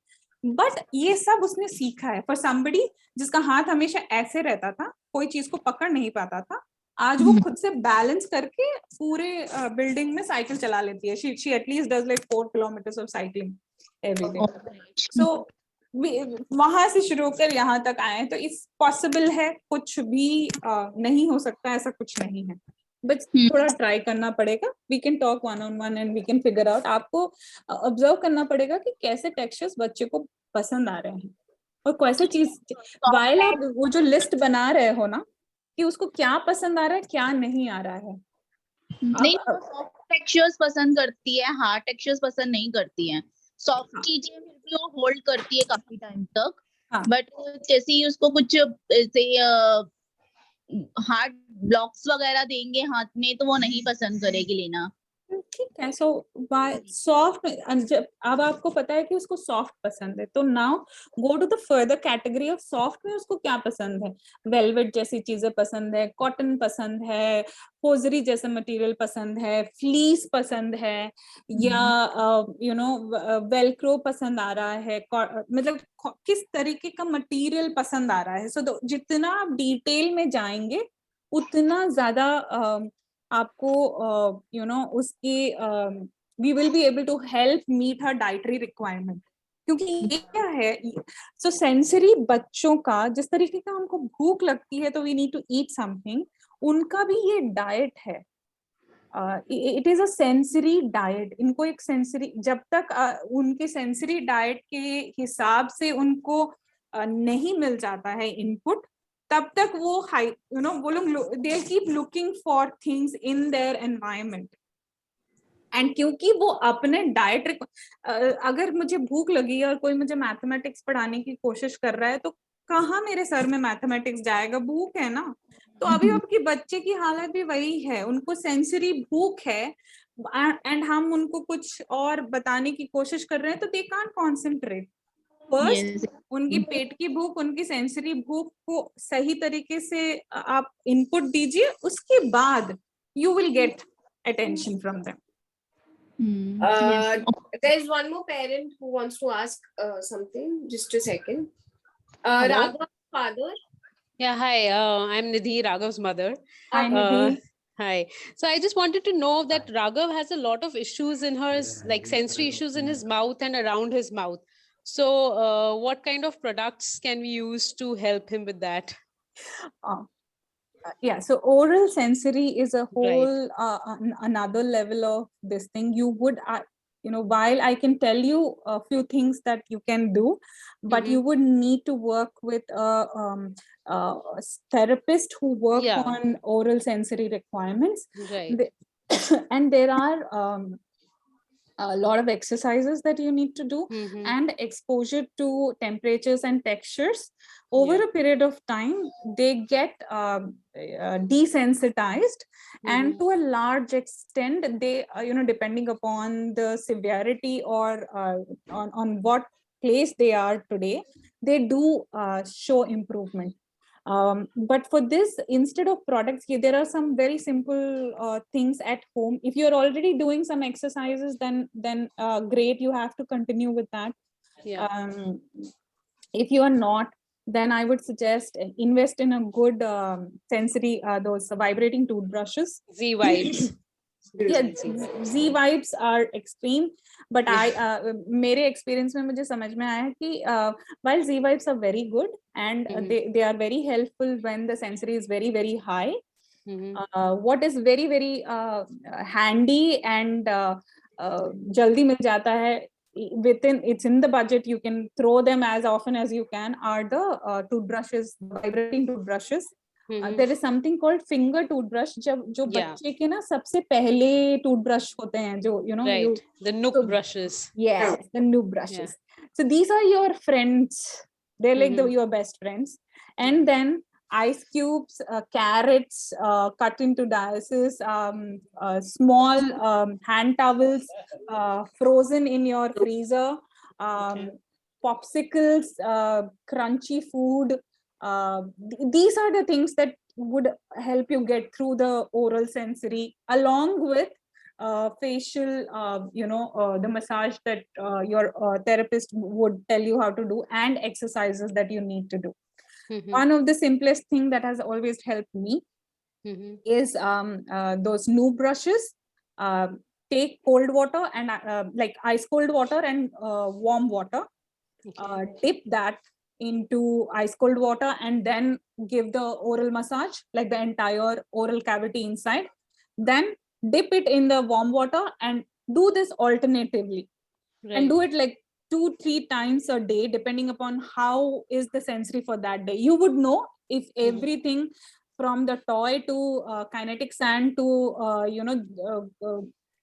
बट ये सब उसने सीखा है. फॉर समबडी जिसका हाथ हमेशा ऐसे रहता था, कोई चीज को पकड़ नहीं पाता था, आज वो खुद से बैलेंस करके पूरे बिल्डिंग में साइकिल चला लेती है. She at least does like 4 kilometers of cycling every day. So वहां से शुरू कर यहाँ तक आए तो इस पॉसिबल है. कुछ भी नहीं हो सकता, ऐसा कुछ नहीं है, बस थोड़ा ट्राई करना पड़ेगा. We can talk one on one and we can figure out. आपको ऑब्जर्व करना पड़ेगा कि कैसे टेक्सचर्स बच्चे को पसंद आ रहे हैं और कैसे चीज. वाइल आप वो जो लिस्ट बना रहे हो ना कि उसको क्या पसंद आ रहा है, क्या नहीं आ रहा है. नहीं, सॉफ्ट टेक्सचर्स पसंद करती है, हार्ड टेक्सचर्स पसंद नहीं करती हैं. सॉफ्ट चीजें फिर भी वो होल्ड करती है काफी टाइम तक, बट जैसे ही उसको कुछ ऐसे हार्ड ब्लॉक्स वगैरह देंगे हाथ में तो वो नहीं पसंद करेगी लेना. ठीक है. सो सॉफ्ट, जब अब आपको पता है कि उसको सॉफ्ट पसंद है, तो now go to the further category of soft में उसको क्या पसंद है. वेलवेट जैसी चीजें पसंद है, कॉटन पसंद है, होजरी जैसा मटेरियल पसंद है, फ्लीस पसंद है, या यू नो वेलक्रो पसंद आ रहा है, मतलब किस तरीके का मटेरियल पसंद आ रहा है. सो जितना आप डिटेल में जाएंगे उतना ज्यादा आपको यू नो उसके we will be able to help meet her dietary requirement. क्योंकि ये क्या है, सो सेंसरी बच्चों का जिस तरीके का हमको भूख लगती है तो we need to eat something, उनका भी ये डाइट है. It is a sensory diet. इनको एक सेंसरी, जब तक उनके सेंसरी डाइट के हिसाब से उनको नहीं मिल जाता है इनपुट, तब तक वो यू नो वो लोग they will keep looking for things in their environment. And क्योंकि वो अपने डाइट, अगर मुझे भूख लगी और कोई मुझे मैथमेटिक्स पढ़ाने की कोशिश कर रहा है तो कहाँ मेरे सर में मैथमेटिक्स जाएगा, भूख है ना. तो अभी आपके बच्चे की हालत भी वही है, उनको सेंसरी भूख है एंड हम उनको कुछ और बताने की कोशिश कर रहे हैं तो दे कांट कॉन्सेंट्रेट. फर्स्ट उनकी पेट की भूख, उनकी सेंसरी भूख को सही तरीके से आप इनपुट दीजिए, उसके बाद you will get attention from them. Yes. There's one more parent who wants to ask something. Just a second. Hello? Raghav's father. Yeah, hi. I'm Nidhi, Raghav's mother. Hi, Nidhi. Hi. So I just wanted to know that Raghav has a lot of issues in his, like sensory issues in his mouth and around his mouth. So what kind of products can we use to help him with that? Yeah, so oral sensory is a Right. whole another level of this thing. You would while I can tell you a few things that you can do, but you would need to work with a therapist who work Yeah. on oral sensory requirements. Right. And there are a lot of exercises that you need to do, and exposure to temperatures and textures over a period of time. They get desensitized, and to a large extent they depending upon the severity or on what place they are today, they do show improvement. But for this, instead of products, there are some very simple things at home. If you're already doing some exercises, then great, you have to continue with that. If you are not, then I would suggest invest in a good sensory those vibrating toothbrushes. Z vibes. Yeah, Z vibes are extreme, but मेरे experience में मुझे समझ में आया कि while Z vibes are very good and they are very helpful when the sensory is very very high. What is very very handy and जल्दी मिल जाता है, it's in the budget, you can throw them as often as you can, are the toothbrushes, vibrating toothbrushes. There is something called finger toothbrush, जो बच्चे के ना सबसे पहले toothbrush होते हैं, जो right. The Nook brushes. Yes, the Nook brushes. So these are your friends. They're like your best friends. And then ice cubes, carrots cut into dices, small hand towels frozen in your freezer, popsicles, crunchy food. These are the things that would help you get through the oral sensory, along with facial, the massage that your therapist would tell you how to do, and exercises that you need to do. One of the simplest thing that has always helped me is those new brushes. Take cold water and like ice cold water and warm water. Dip that into ice cold water and then give the oral massage, like the entire oral cavity inside. Then dip it in the warm water and do this alternatively. And do it like 2-3 times a day, depending upon how is the sensory for that day. You would know if everything from the toy to kinetic sand to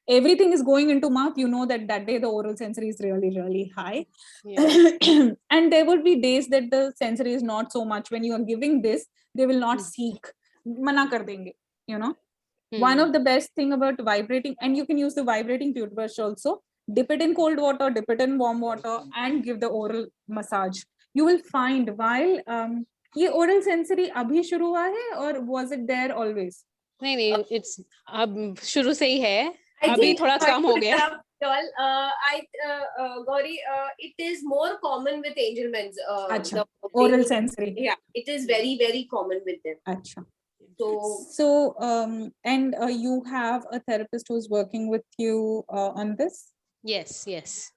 everything is going into mouth, that day the oral sensory is really really high. And there will be days that the sensory is not so much. When you are giving this, they will not seek, mana kar denge, One of the best thing about vibrating, and you can use the vibrating toothbrush also, dip it in cold water, dip it in warm water, and give the oral massage. You will find while ये oral sensory अभी शुरू हुआ है, or was it there always? नहीं, it's अब शुरू से ही है, अभी थोड़ा कम हो गया. Gauri, it is more common with Angelman's. Oral sensory. Yeah, it is very very common with them. Achha. And you have a therapist who's working with you on this? Yes.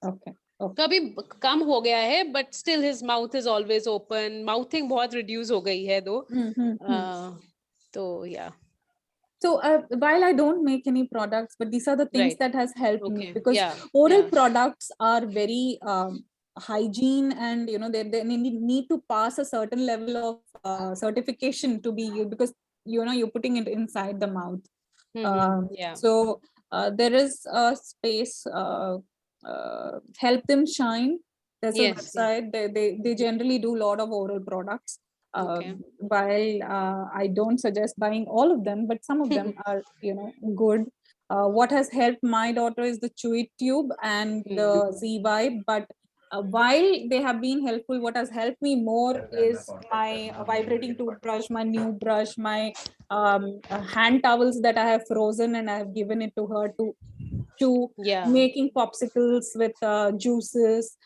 Okay. तो अभी कम हो गया है, but still his mouth is always open. Mouthing बहुत reduce हो गई है दो. तो yeah. So while I don't make any products, but these are the things that has helped me, because oral products are very hygiene, and they need to pass a certain level of certification to be used, because you're putting it inside the mouth. So there is a space, Help Them Shine. There's a website. They generally do a lot of oral products. While I don't suggest buying all of them, but some of them are good. What has helped my daughter is the Chewy Tube and the Z Vibe, but while they have been helpful, what has helped me more is my vibrating toothbrush, my new brush, my hand towels that I have frozen and I have given it to her to to making popsicles with juices,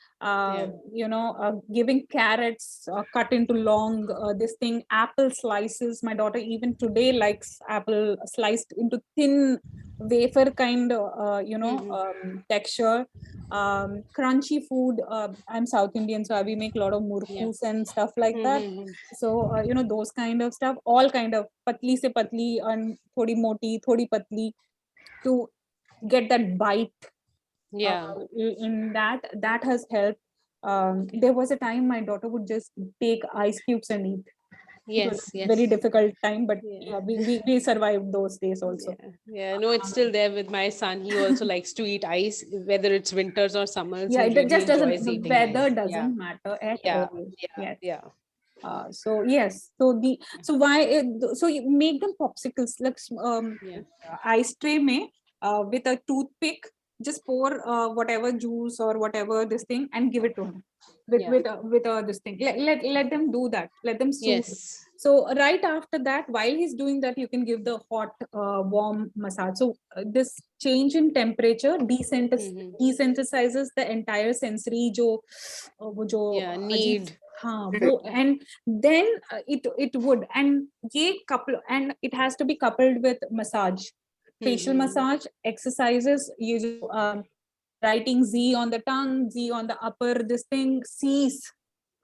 giving carrots cut into long this thing, apple slices. My daughter even today likes apple sliced into thin wafer kind texture. Crunchy food. I'm South Indian, so we make a lot of murkus and stuff like that. So those kind of stuff, all kind of patli se patli and thodi moti, thodi patli, to get that bite. In that has helped. There was a time my daughter would just take ice cubes and eat. Yes, very difficult time, but we survived those days also. No, it's still there with my son. He also likes to eat ice, whether it's winters or summers. Yeah, he it really just doesn't, enjoys the eating weather ice. doesn't matter at all. Yeah. So yes, so you make them popsicles, like ice tray में with a toothpick, just pour whatever juice or whatever this thing and give it to him with this thing. Let them do that. Let them soothe. Yes. So right after that, while he's doing that, you can give the hot, warm massage. So this change in temperature desensitizes the entire sensory need. and then it would, and it has to be coupled with massage, facial massage exercises. Writing Z on the tongue, Z on the upper, this thing, C's,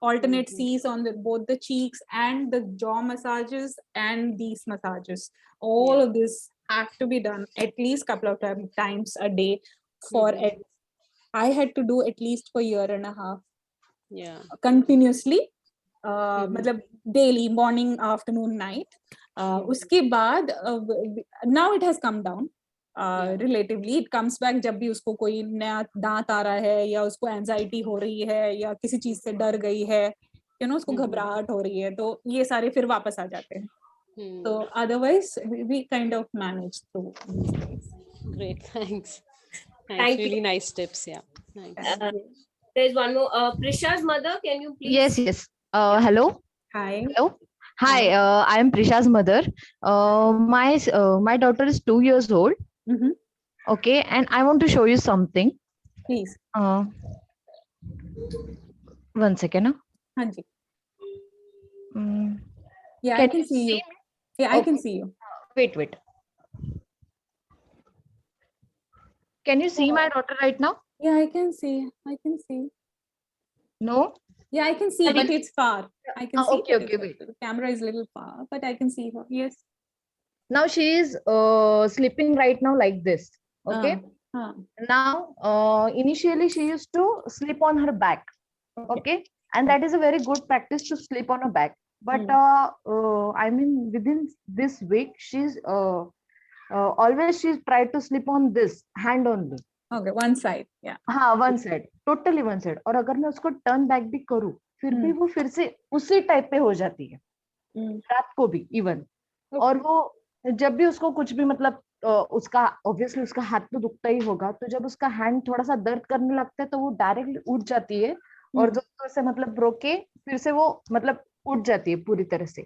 alternate C's on both the cheeks, and the jaw massages and these massages. All of this have to be done at least couple of times a day for it. I had to do at least for a year and a half. Continuously, मतलब daily, morning, afternoon, night. उसके बाद now it has come down. Relatively it comes back जब भी उसको कोई नया दांत आ रहा है, या उसको एंजाइटी हो रही है, या किसी चीज से डर गई है, उसको घबराहट हो रही है, तो ये सारे फिर वापस आ जाते हैं. So otherwise we kind of manage through these days. Great, thanks. Really nice tips. Thanks. There's one more. Prisha's mother, can you please? Yes. Hello. Hi. Hello. Hi. I am Prisha's mother. My daughter is 2 years old. Okay, and I want to show you something. Please. 1 second. Hanji. Yeah, I can see you. Yeah, I can see you. Wait. Can you see my daughter right now? Yeah, I can see. No? Yeah, I can see, but it's far. I can see. Okay, wait. The camera is a little far, but I can see her. Yes. Now she is sleeping right now like this. Okay. Now, initially she used to sleep on her back. Okay. And that is a very good practice to sleep on her back. But I mean, within this week, she's always she's tried to sleep on this hand only. Okay, one side. Yeah. हाँ, one side, totally one side. और अगर मैं उसको turn back भी करूँ, फिर भी वो फिर से उसी टाइप पे हो जाती है. रात को भी even. और वो जब भी उसको कुछ भी मतलब उसका obviously उसका हाथ तो दुखता ही होगा, तो जब उसका hand थोड़ा सा दर्द करने लगता है तो वो डायरेक्टली उठ जाती है और जो से मतलब रोके फिर से वो मतलब उठ जाती है पूरी तरह से.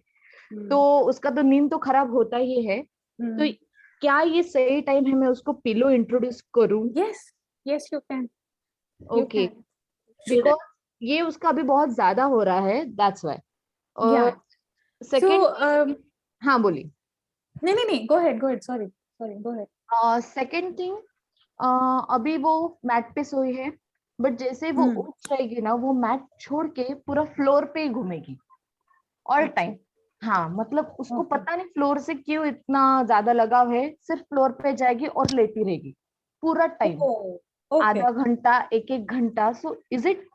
तो उसका तो नींद तो खराब होता ही है. तो क्या ये सही टाइम है मैं उसको पिलो इंट्रोड्यूस करूं? Yes, you can. Okay. Because ये उसका अभी बहुत ज्यादा हो रहा है, that's why. Second, हाँ बोली. नहीं, go ahead. Sorry, go ahead. Second thing, अभी वो मैट पे सोई है, बट जैसे वो उठ जाएगी ना, वो मैट छोड़ के पूरा फ्लोर पे ही घूमेगी ऑल टाइम. हाँ, मतलब उसको पता नहीं फ्लोर से क्यों इतना ज्यादा लगाव है, सिर्फ फ्लोर पे जाएगी और लेटी रहेगी पूरा टाइम. आधा घंटा, एक घंटा. So is it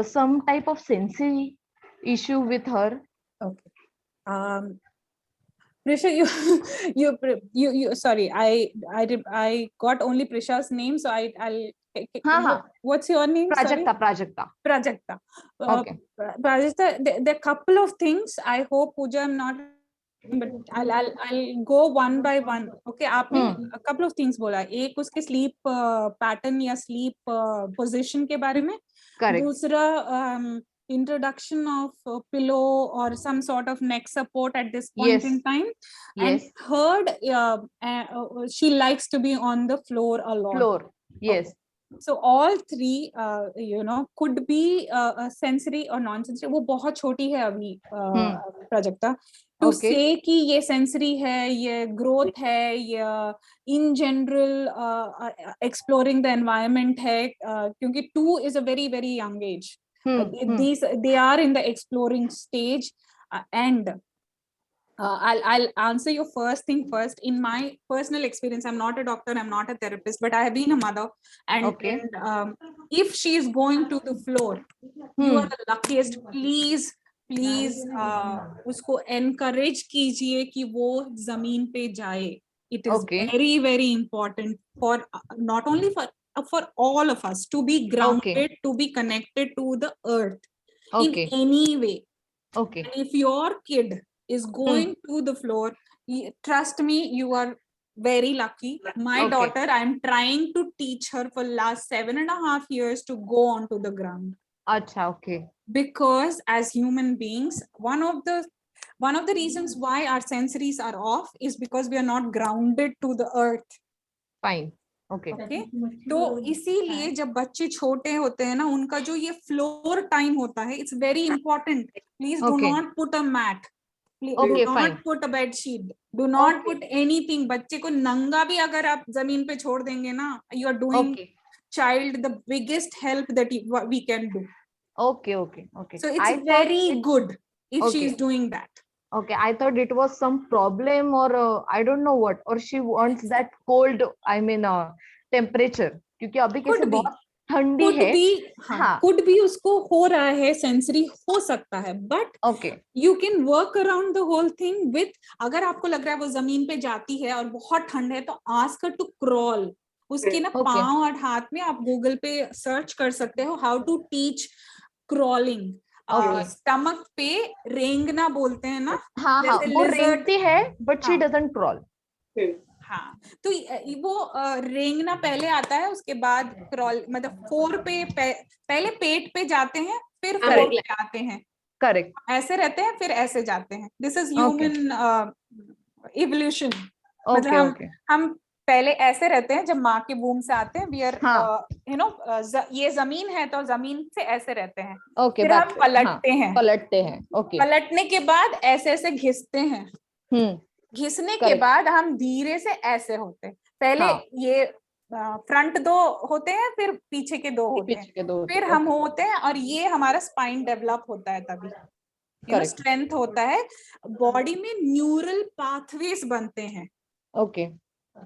some type of sensory issue with her? Okay. Prisha, you sorry, I got only Prisha's name, so I'll what's your name? Prajakta. Okay. Prajakta, there are couple of things. I hope Pooja I'm not, but I'll go one by one. Okay, आपने a couple of things बोला. एक उसके sleep pattern या sleep position के बारे में. दूसरा introduction of a pillow or some sort of neck support at this point in time. And third, she likes to be on the floor a lot. Yes. So all three, could be sensory or non-sensory. वो बहुत छोटी है अभी Prajakta. To say कि ये sensory है, ये growth है, ये in general exploring the environment है, क्योंकि 2 is a very very young age. They are in the exploring stage, and I'll answer your first thing first. In my personal experience, I'm not a doctor, I'm not a therapist, but I have been a mother. And if she is going to the floor, you are the luckiest. Please उसको encourage कीजिए कि वो जमीन पे जाए. It is very very important for not only for all of us to be grounded, to be connected to the earth in any way. And if your kid is going to the floor, trust me, you are very lucky. My daughter, I'm trying to teach her for last 7.5 years to go onto the ground. Because as human beings, one of the reasons why our sensories are off is because we are not grounded to the earth. Fine. तो इसीलिए जब बच्चे छोटे होते हैं ना, उनका जो ये फ्लोर टाइम होता है, it's very important. Please do not put a mat. Do not put a bed sheet. Do not put anything. बच्चे को नंगा भी अगर आप जमीन पे छोड़ देंगे ना, you are doing child the biggest help that we can do. So it's very good if she is doing that. I thought it was some problem or I don't know what, or she wants that cold, I mean temperature, क्योंकि अभी कैसे बहुत ठंडी है. Could be उसको हो रहा है, sensory हो सकता है, but you can work around the whole thing with, अगर आपको लग रहा है वो जमीन पे जाती है और बहुत ठंड है, तो ask her to crawl. उसके ना पाँव और हाथ में आप गूगल पे सर्च कर सकते हो how to teach crawling. Stomach पे रेंगना बोलते हैं ना. वो रेंगती है but she doesn't crawl. तो वो रेंगना पहले आता है, उसके बाद क्रॉल, मतलब 4 पे पहले पेट पे जाते हैं, फिर 4 पे आते हैं. करेक्ट. ऐसे रहते हैं, फिर ऐसे जाते हैं. This is human evolution. मतलब हम पहले ऐसे रहते हैं, जब माँ के वूम से आते हैं, वी आर ये जमीन है तो जमीन से ऐसे रहते हैं. फिर हम पलटते हैं. पलटने के बाद ऐसे ऐसे घिसते हैं. घिसने के बाद हम धीरे से ऐसे होते हैं. पहले ये फ्रंट 2 होते हैं, फिर पीछे के 2 होते हैं, फिर हम होते हैं, और ये हमारा स्पाइन डेवलप होता है. तभी स्ट्रेंथ होता है. बॉडी में न्यूरल पाथवेज बनते हैं.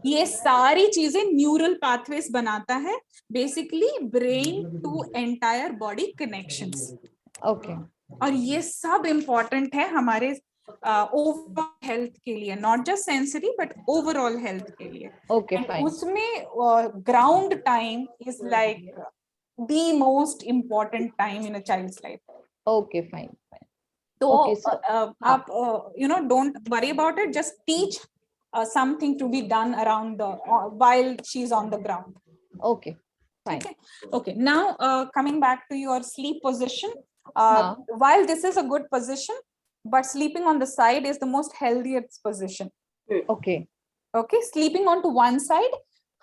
ये सारी चीजें न्यूरल पाथवेज बनाता है, basically brain to entire body connections. और ये सब इम्पोर्टेंट है हमारे ओवरऑल हेल्थ के लिए, not just sensory but overall health के लिए. उसमें ground time is like the most important time in a child's life. तो आप don't worry about it, just teach something to be done around while she's on the ground. Okay, now coming back to your sleep position, while this is a good position, but sleeping on the side is the most healthiest position. Sleeping on to one side,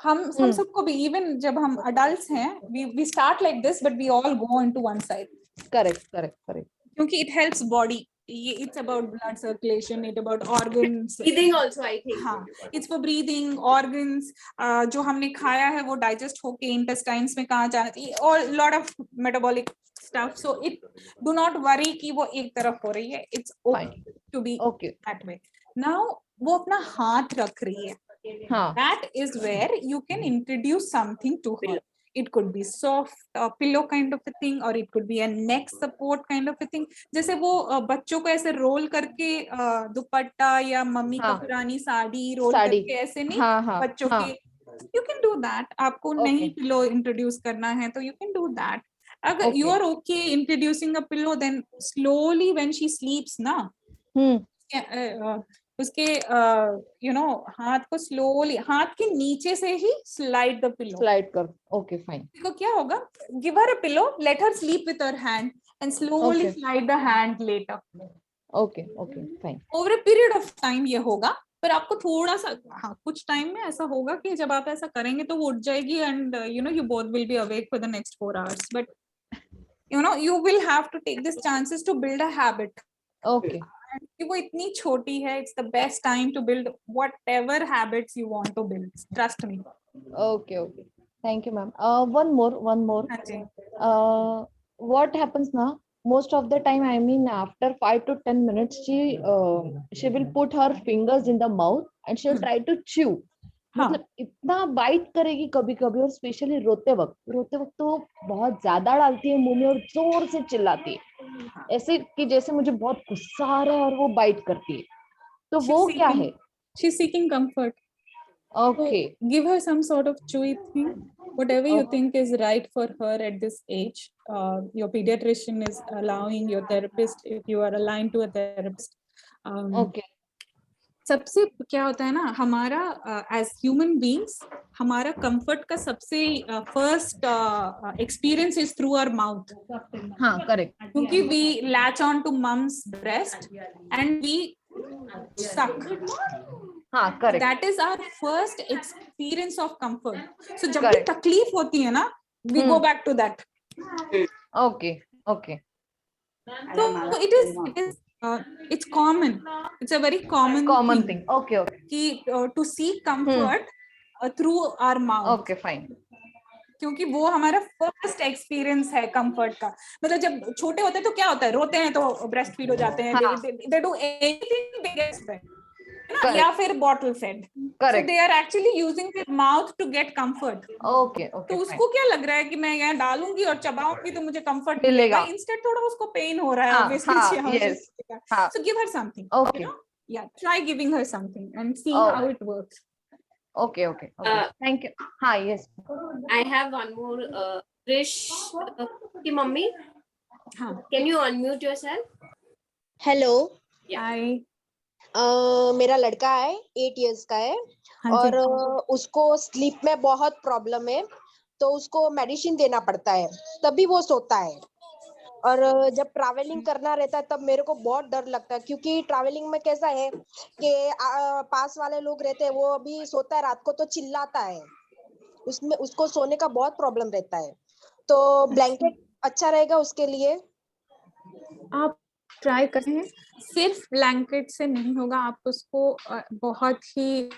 हम सबको भी, even जब हम adults हैं, we start like this, but we all go into one side. Correct. क्योंकि it helps body. It's about blood circulation, it's about organs. Breathing also, I think. It's for breathing, organs. जो हमने खाया है वो digest होके intestines में कहाँ जाना चाहिए, और lot of metabolic stuff. So do not worry कि वो एक तरफ हो रही है. It's okay to be that way. Now वो अपना हाथ रख रही है. That is where you can introduce something to her. It could be soft pillow kind of a thing, or it could be a neck support kind of a thing. जैसे वो बच्चों को ऐसे रोल करके दुपट्टा या मम्मी का पुरानी sari role करके ऐसे नहीं, बच्चों के, you can do that. आपको नहीं pillow introduce करना है तो you can do that. अगर you are okay introducing a pillow, then slowly when she sleeps ना, उसके हाथ को स्लोली, हाथ के नीचे से ही स्लाइड द पिलो. स्लाइड कर. Okay fine. देखो क्या होगा, give her a pillow, let her sleep with her hand, and slowly Okay. slide the hand later. Okay, okay, fine. Over a period of time ये होगा, पर आपको थोड़ा सा, हाँ, कुछ टाइम में ऐसा होगा कि जब आप ऐसा करेंगे तो वो उठ जाएगी and you know you both will be awake for the next 4 hours. But you know you will have to take these chances to build a habit. Okay. कि वो इतनी छोटी है, it's the best time to build whatever habits you want to build. Trust me. Okay, okay. Thank you, ma'am. One more. हाँ जी. What happens now? Most of the time, I mean, after 5 to 10 minutes, she will put her fingers in the mouth and she'll try to chew. मतलब इतना bite करेगी कभी कभी, और specially रोते वक्त तो बहुत ज्यादा डालती है मुंह में और जोर से चिल्लाती है, ऐसे कि जैसे मुझे बहुत गुस्सा आ रहा है, और वो बाइट करती है. तो वो क्या है? She's seeking comfort. Okay. So give her some sort of chewy thing, whatever you think is right for her at this age. Your pediatrician is allowing, your therapist, if you are aligned to a therapist. Okay. सबसे क्या होता है ना, हमारा as human beings हमारा comfort का सबसे first experience is through our mouth. हाँ, करेक्ट. क्योंकि we latch on to mum's breast and we suck. हाँ, correct. That is our first experience of comfort. So जब भी तकलीफ होती है ना, we go back to that. Okay, okay. So it's common. It's a very common thing. Okay, okay. कि to seek comfort through our mouth. Okay, fine. क्योंकि वो हमारा फर्स्ट एक्सपीरियंस है कंफर्ट का. मतलब जब छोटे होते हैं तो क्या होता है, रोते हैं तो ब्रेस्ट फीड हो जाते हैं, they do anything they get fed, या फिर bottle fed. So they are actually using their mouth to get comfort. Okay, okay. तो उसको क्या लग रहा है कि मैं यहाँ डालूंगी और चबाऊंगी तो मुझे कंफर्ट मिलेगा. इंस्टेड थोड़ा उसको पेन हो रहा है obviously. Yes. So give her something. Okay. You know? Yeah, try giving her something and see how it works. Okay, okay. Thank you. Hi, yes. I have one more. Krish, की mummy. हाँ. Can you unmute yourself? Hello. Hi. मेरा लड़का है 8 years का है. हाँ और उसको स्लीप में बहुत प्रॉब्लम है, तो उसको मेडिसिन देना पड़ता है, तभी वो सोता है. और जब ट्रैवलिंग करना रहता है तब मेरे को बहुत डर लगता है, क्योंकि ट्रैवलिंग में कैसा है कि पास वाले लोग रहते हैं, वो अभी सोता है रात को तो चिल्लाता है, उसमें उसको सोने का बहुत प्रॉब्लम रहता है. तो ब्लैंकेट अच्छा रहेगा उसके लिए? आप ट्राई करें. सिर्फ ब्लैंकेट से नहीं होगा, आप उसको बहुत ही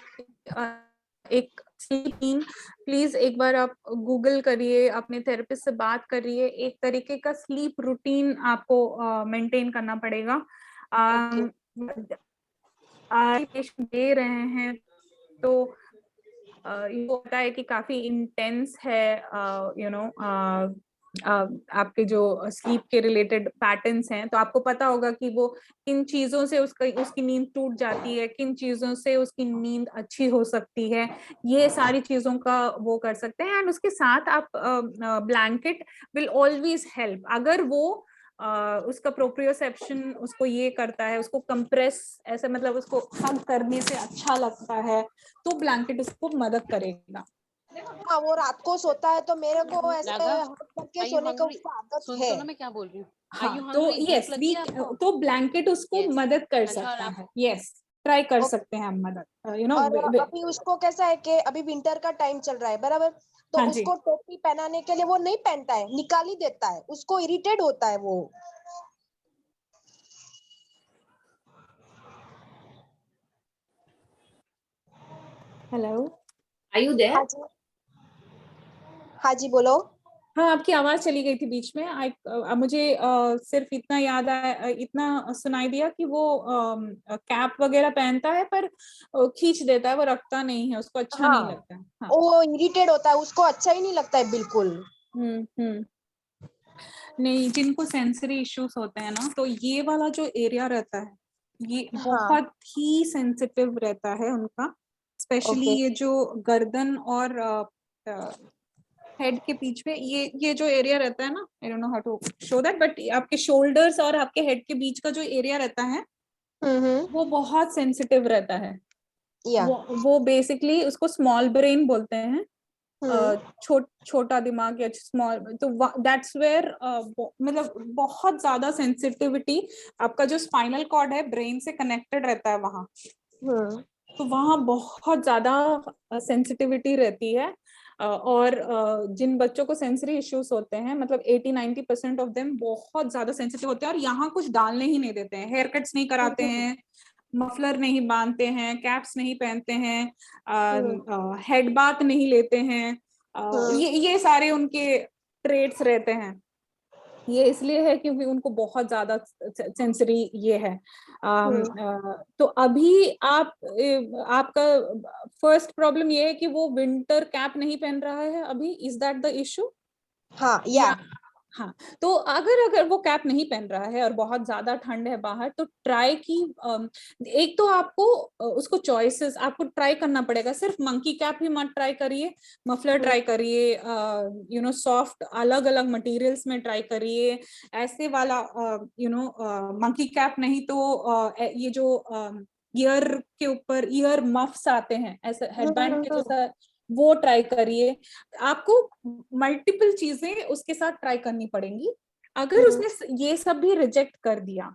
एक स्लीप, प्लीज एक बार आप गूगल करिए, अपने थेरेपिस्ट से बात करिए, एक तरीके का स्लीप रूटीन आपको मेंटेन करना पड़ेगा. पेशेंट दे रहे हैं तो ये होता है कि काफी इंटेंस है, यू नो, आपके जो स्लीप के रिलेटेड पैटर्न्स हैं, तो आपको पता होगा कि वो किन चीजों से उसकी नींद टूट जाती है, किन चीजों से उसकी नींद अच्छी हो सकती है. ये सारी चीजों का वो कर सकते हैं. एंड उसके साथ आप ब्लैंकेट विल ऑलवेज हेल्प. अगर वो उसका प्रोप्रियोसेप्शन उसको ये करता है, उसको कंप्रेस ऐसे, मतलब उसको हग करने से अच्छा लगता है, तो ब्लैंकेट उसको मदद करेगा. हाँ, वो रात को सोता है तो मेरे को ऐसे करके सोने का उसको आदत है. मैं क्या बोल रही हूँ? हाँ, तो यस, तो ब्लैंकेट उसको मदद कर सकता है. यस, ट्राई कर सकते हैं हम मदद, यू नो. और अभी उसको कैसा है कि अभी विंटर का टाइम चल रहा है, बराबर, तो हाँ उसको टोपी पहनाने के लिए वो नहीं पहनता है, निकाल ही देता है, उसको इरिटेट होता है वो. Hello, Are you there? हाँ जी, बोलो. हाँ, आपकी आवाज चली गई थी बीच में. मुझे सिर्फ इतना याद आया, इतना सुनाई दिया कि वो कैप वगैरह पहनता है पर खींच देता है, वो रखता नहीं है, उसको अच्छा नहीं लगता. हाँ. वो इरिटेट होता है, उसको अच्छा ही नहीं लगता है बिल्कुल. नहीं, जिनको सेंसरी इश्यूज होते हैं ना, तो ये वाला जो एरिया रहता है ये बहुत ही सेंसिटिव रहता है उनका. स्पेशली ये जो गर्दन और हेड के बीच में ये जो एरिया रहता है ना, I don't know how to show that, but आपके शोल्डर्स और आपके हेड के बीच का जो एरिया रहता है वो बहुत सेंसिटिव रहता है. वो बेसिकली उसको स्मॉल ब्रेन बोलते हैं. छोटा दिमाग या स्मॉल, तो दैट्स वेयर मतलब बहुत ज्यादा सेंसिटिविटी, आपका जो स्पाइनल कॉर्ड है ब्रेन से कनेक्टेड रहता है वहां, तो वहां बहुत ज्यादा सेंसिटिविटी रहती है। और जिन बच्चों को सेंसरी इश्यूज होते हैं, मतलब 80-90% ऑफ देम बहुत ज्यादा सेंसिटिव होते हैं, और यहाँ कुछ डालने ही नहीं देते हैं, हेयर कट्स नहीं कराते हैं, मफलर नहीं बांधते हैं, कैप्स नहीं पहनते हैं, हेड बाथ नहीं लेते हैं, ये सारे उनके ट्रेट्स रहते हैं। ये इसलिए है क्योंकि उनको बहुत ज्यादा सेंसरी ये है। तो अभी आपका फर्स्ट प्रॉब्लम ये है कि वो विंटर कैप नहीं पहन रहा है अभी, इज दैट द इशू? हाँ, या हाँ, तो अगर वो कैप नहीं पहन रहा है और बहुत ज्यादा ठंड है बाहर, तो ट्राई की एक तो आपको उसको चॉइसेस आपको ट्राई करना पड़ेगा। सिर्फ मंकी कैप ही मत ट्राई करिए, मफलर ट्राई करिए, सॉफ्ट अलग अलग मटेरियल्स में ट्राई करिए, ऐसे वाला मंकी कैप नहीं तो ये जो ईयर के ऊपर ईयर मफ्स आते हैं ऐसे हेडबैंड के जैसा, वो ट्राई करिए। आपको मल्टीपल चीजें उसके साथ ट्राई करनी पड़ेंगी। अगर उसने ये सब भी रिजेक्ट कर दिया,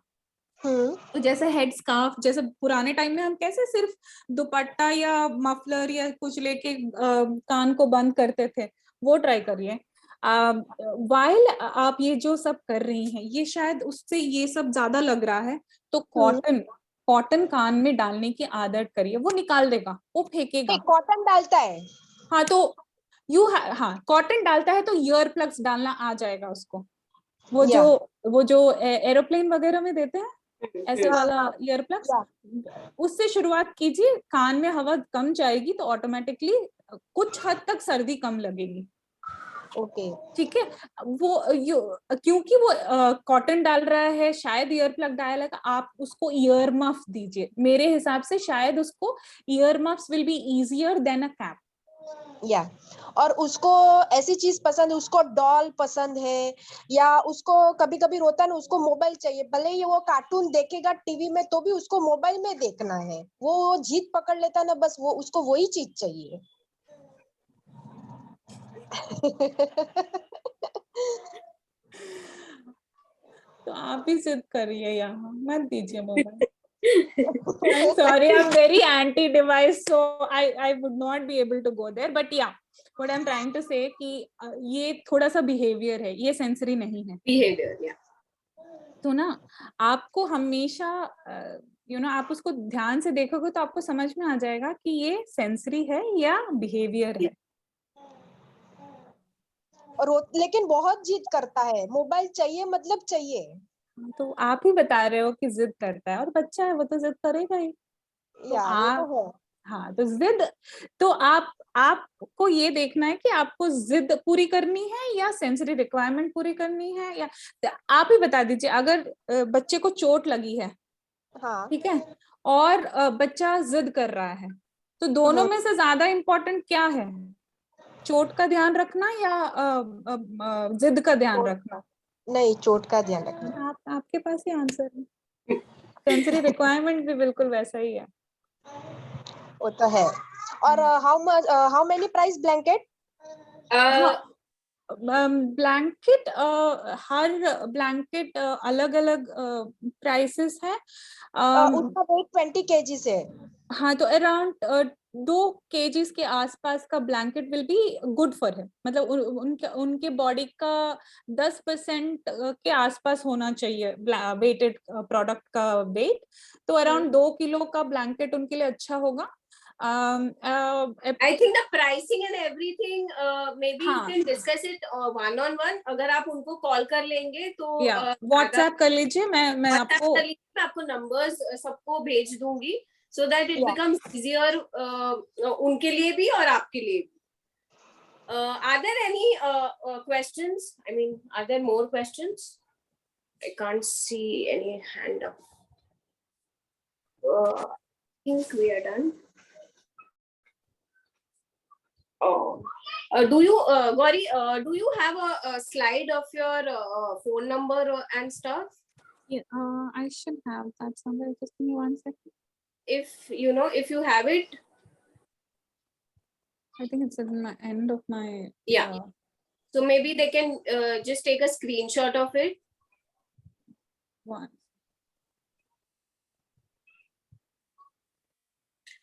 तो जैसे हेड स्कार्फ, जैसे पुराने टाइम में हम कैसे सिर्फ दुपट्टा या मफलर या कुछ लेके कान को बंद करते थे, वो ट्राई करिए। वाइल आप ये जो सब कर रही हैं, ये शायद उससे ये सब ज्यादा लग रहा है, तो कॉटन कान में डालने की आदत करिए, वो निकाल देगा, वो फेंकेगा। कॉटन डालता है? हाँ, तो हाँ, कॉटन डालता है तो ईयर प्लग्स डालना आ जाएगा उसको, वो जो एरोप्लेन वगैरह में देते हैं ऐसे वाला ईयर प्लग्स, उससे शुरुआत कीजिए। कान में हवा कम जाएगी तो ऑटोमेटिकली कुछ हद तक सर्दी कम लगेगी। ओके, ठीक है। क्योंकि वो कॉटन डाल रहा है, शायद ईयर प्लग डालेगा, आप उसको ईयर मफ दीजिए। मेरे हिसाब से शायद उसको year muffs will be easier than a cap. या और उसको ऐसी चीज पसंद है, उसको डॉल पसंद है, या उसको कभी कभी रोता है ना, उसको मोबाइल चाहिए, भले ही वो कार्टून देखेगा टीवी में तो भी उसको मोबाइल में देखना है, वो जिद पकड़ लेता है ना, बस वो उसको वही चीज चाहिए। तो आप ही जिद करिए, यहाँ मत दीजिए mobile. I'm sorry, I'm very anti-device, so I would not be able to go there. But yeah, what I'm trying to say कि ये थोड़ा सा behavior है, ये sensory नहीं है। Behavior, yeah. तो ना आपको हमेशा आप उसको ध्यान से देखोगे तो आपको समझ में आ जाएगा कि ये सेंसरी है या बिहेवियर है। और लेकिन बहुत जिद करता है, मोबाइल चाहिए मतलब चाहिए। तो आप ही बता रहे हो कि जिद करता है, और बच्चा है वो तो जिद करेगा ही। तो आप हाँ, तो जिद, तो आपको ये देखना है कि आपको जिद पूरी करनी है या सेंसरी रिक्वायरमेंट पूरी करनी है, या आप ही बता दीजिए। अगर बच्चे को चोट लगी है, ठीक है, और बच्चा जिद कर रहा है, तो दोनों में से ज्यादा इम्पोर्टेंट क्या है? चोट का ध्यान रखना या जिद का ध्यान रखना? नहीं, चोट का ध्यान रखना। आपके पास ही आंसर है। सेंसरी रिक्वायरमेंट भी बिल्कुल वैसा ही है। वो तो है। और how many price blanket? Blanket, her blanket अलग अलग प्राइसेस है। उसका वेट 20 kg है। हाँ, तो अराउंड 2 kg के आसपास का blanket will be good for him. मतलब उनके बॉडी का 10% के आसपास होना चाहिए वेटेड प्रोडक्ट का वेट, तो अराउंड 2 किलो का ब्लैंकेट उनके लिए अच्छा होगा। I think the pricing and everything, maybe you can discuss it one-on-one. अगर आप उनको कॉल कर लेंगे तो व्हाट्सएप कर लीजिए, मैं आपको नंबर्स सबको भेज दूंगी, so that it becomes easier उनके लिए भी और आपके लिए भी. Are there any questions? I mean, are there more questions? I can't see any hand up. I think we are done. Oh, do you, Gauri, do you have a slide of your phone number and stuff? Yeah, I should have that somewhere. Just give me 1 second. If you have it. I think it's at my end of my. Yeah. So maybe they can just take a screenshot of it. One.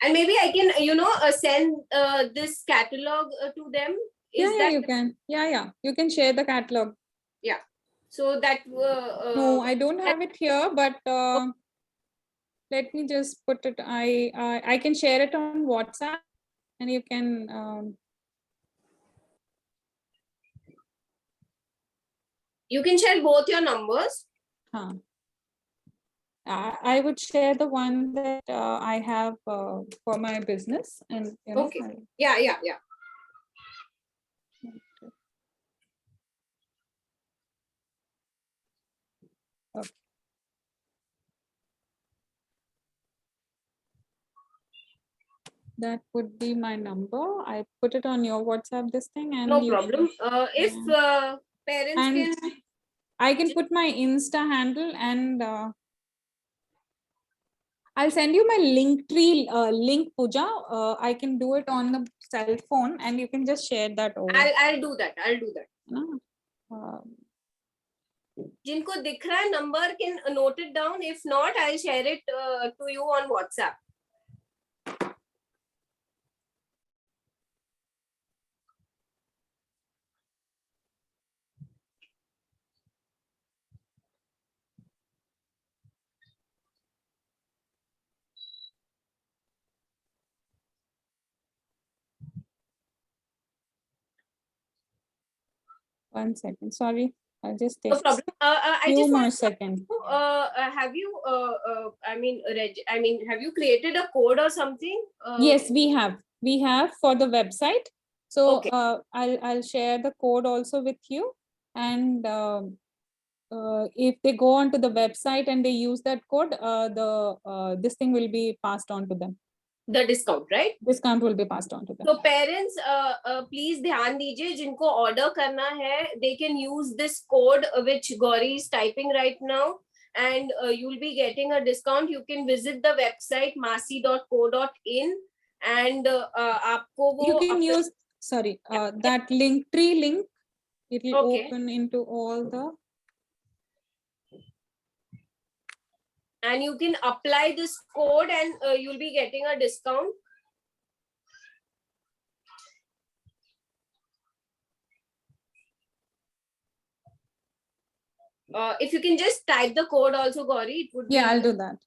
And maybe I can, send this catalog to them. Yeah, you can. Yeah, you can share the catalog. Yeah. So that. No, I don't have it here, but let me just put it. I can share it on WhatsApp, and you can. You can share both your numbers. I would share the one that I have for my business, and Okay. Yeah. Okay. That would be my number. I put it on your WhatsApp, this thing, and no problem. If parents and can, I can put my Insta handle, and I'll send you my Linktree link, Pooja. I can do it on the cell phone, and you can just share that over. I'll do that. जिनको दिख रहा है number can note it down. If not, I'll share it to you on WhatsApp. One second. Sorry, I'll just take no problem. I few just more want seconds. have you have you created a code or something? Yes, we have. We have for the website. So okay. I'll share the code also with you, and if they go onto the website and they use that code, this thing will be passed on to them. The discount, right? Discount will be passed on to them. So parents, please ध्यान दीजिए जिनको order करना है, they can use this code which Gauri is typing right now, and you'll be getting a discount. You can visit the website masi.co.in, and आपको वो you can use that Linktree link. It will okay. open into all the. And you can apply this code, and you'll be getting a discount. If you can just type the code also, Gauri, it would be. Yeah, I'll do that.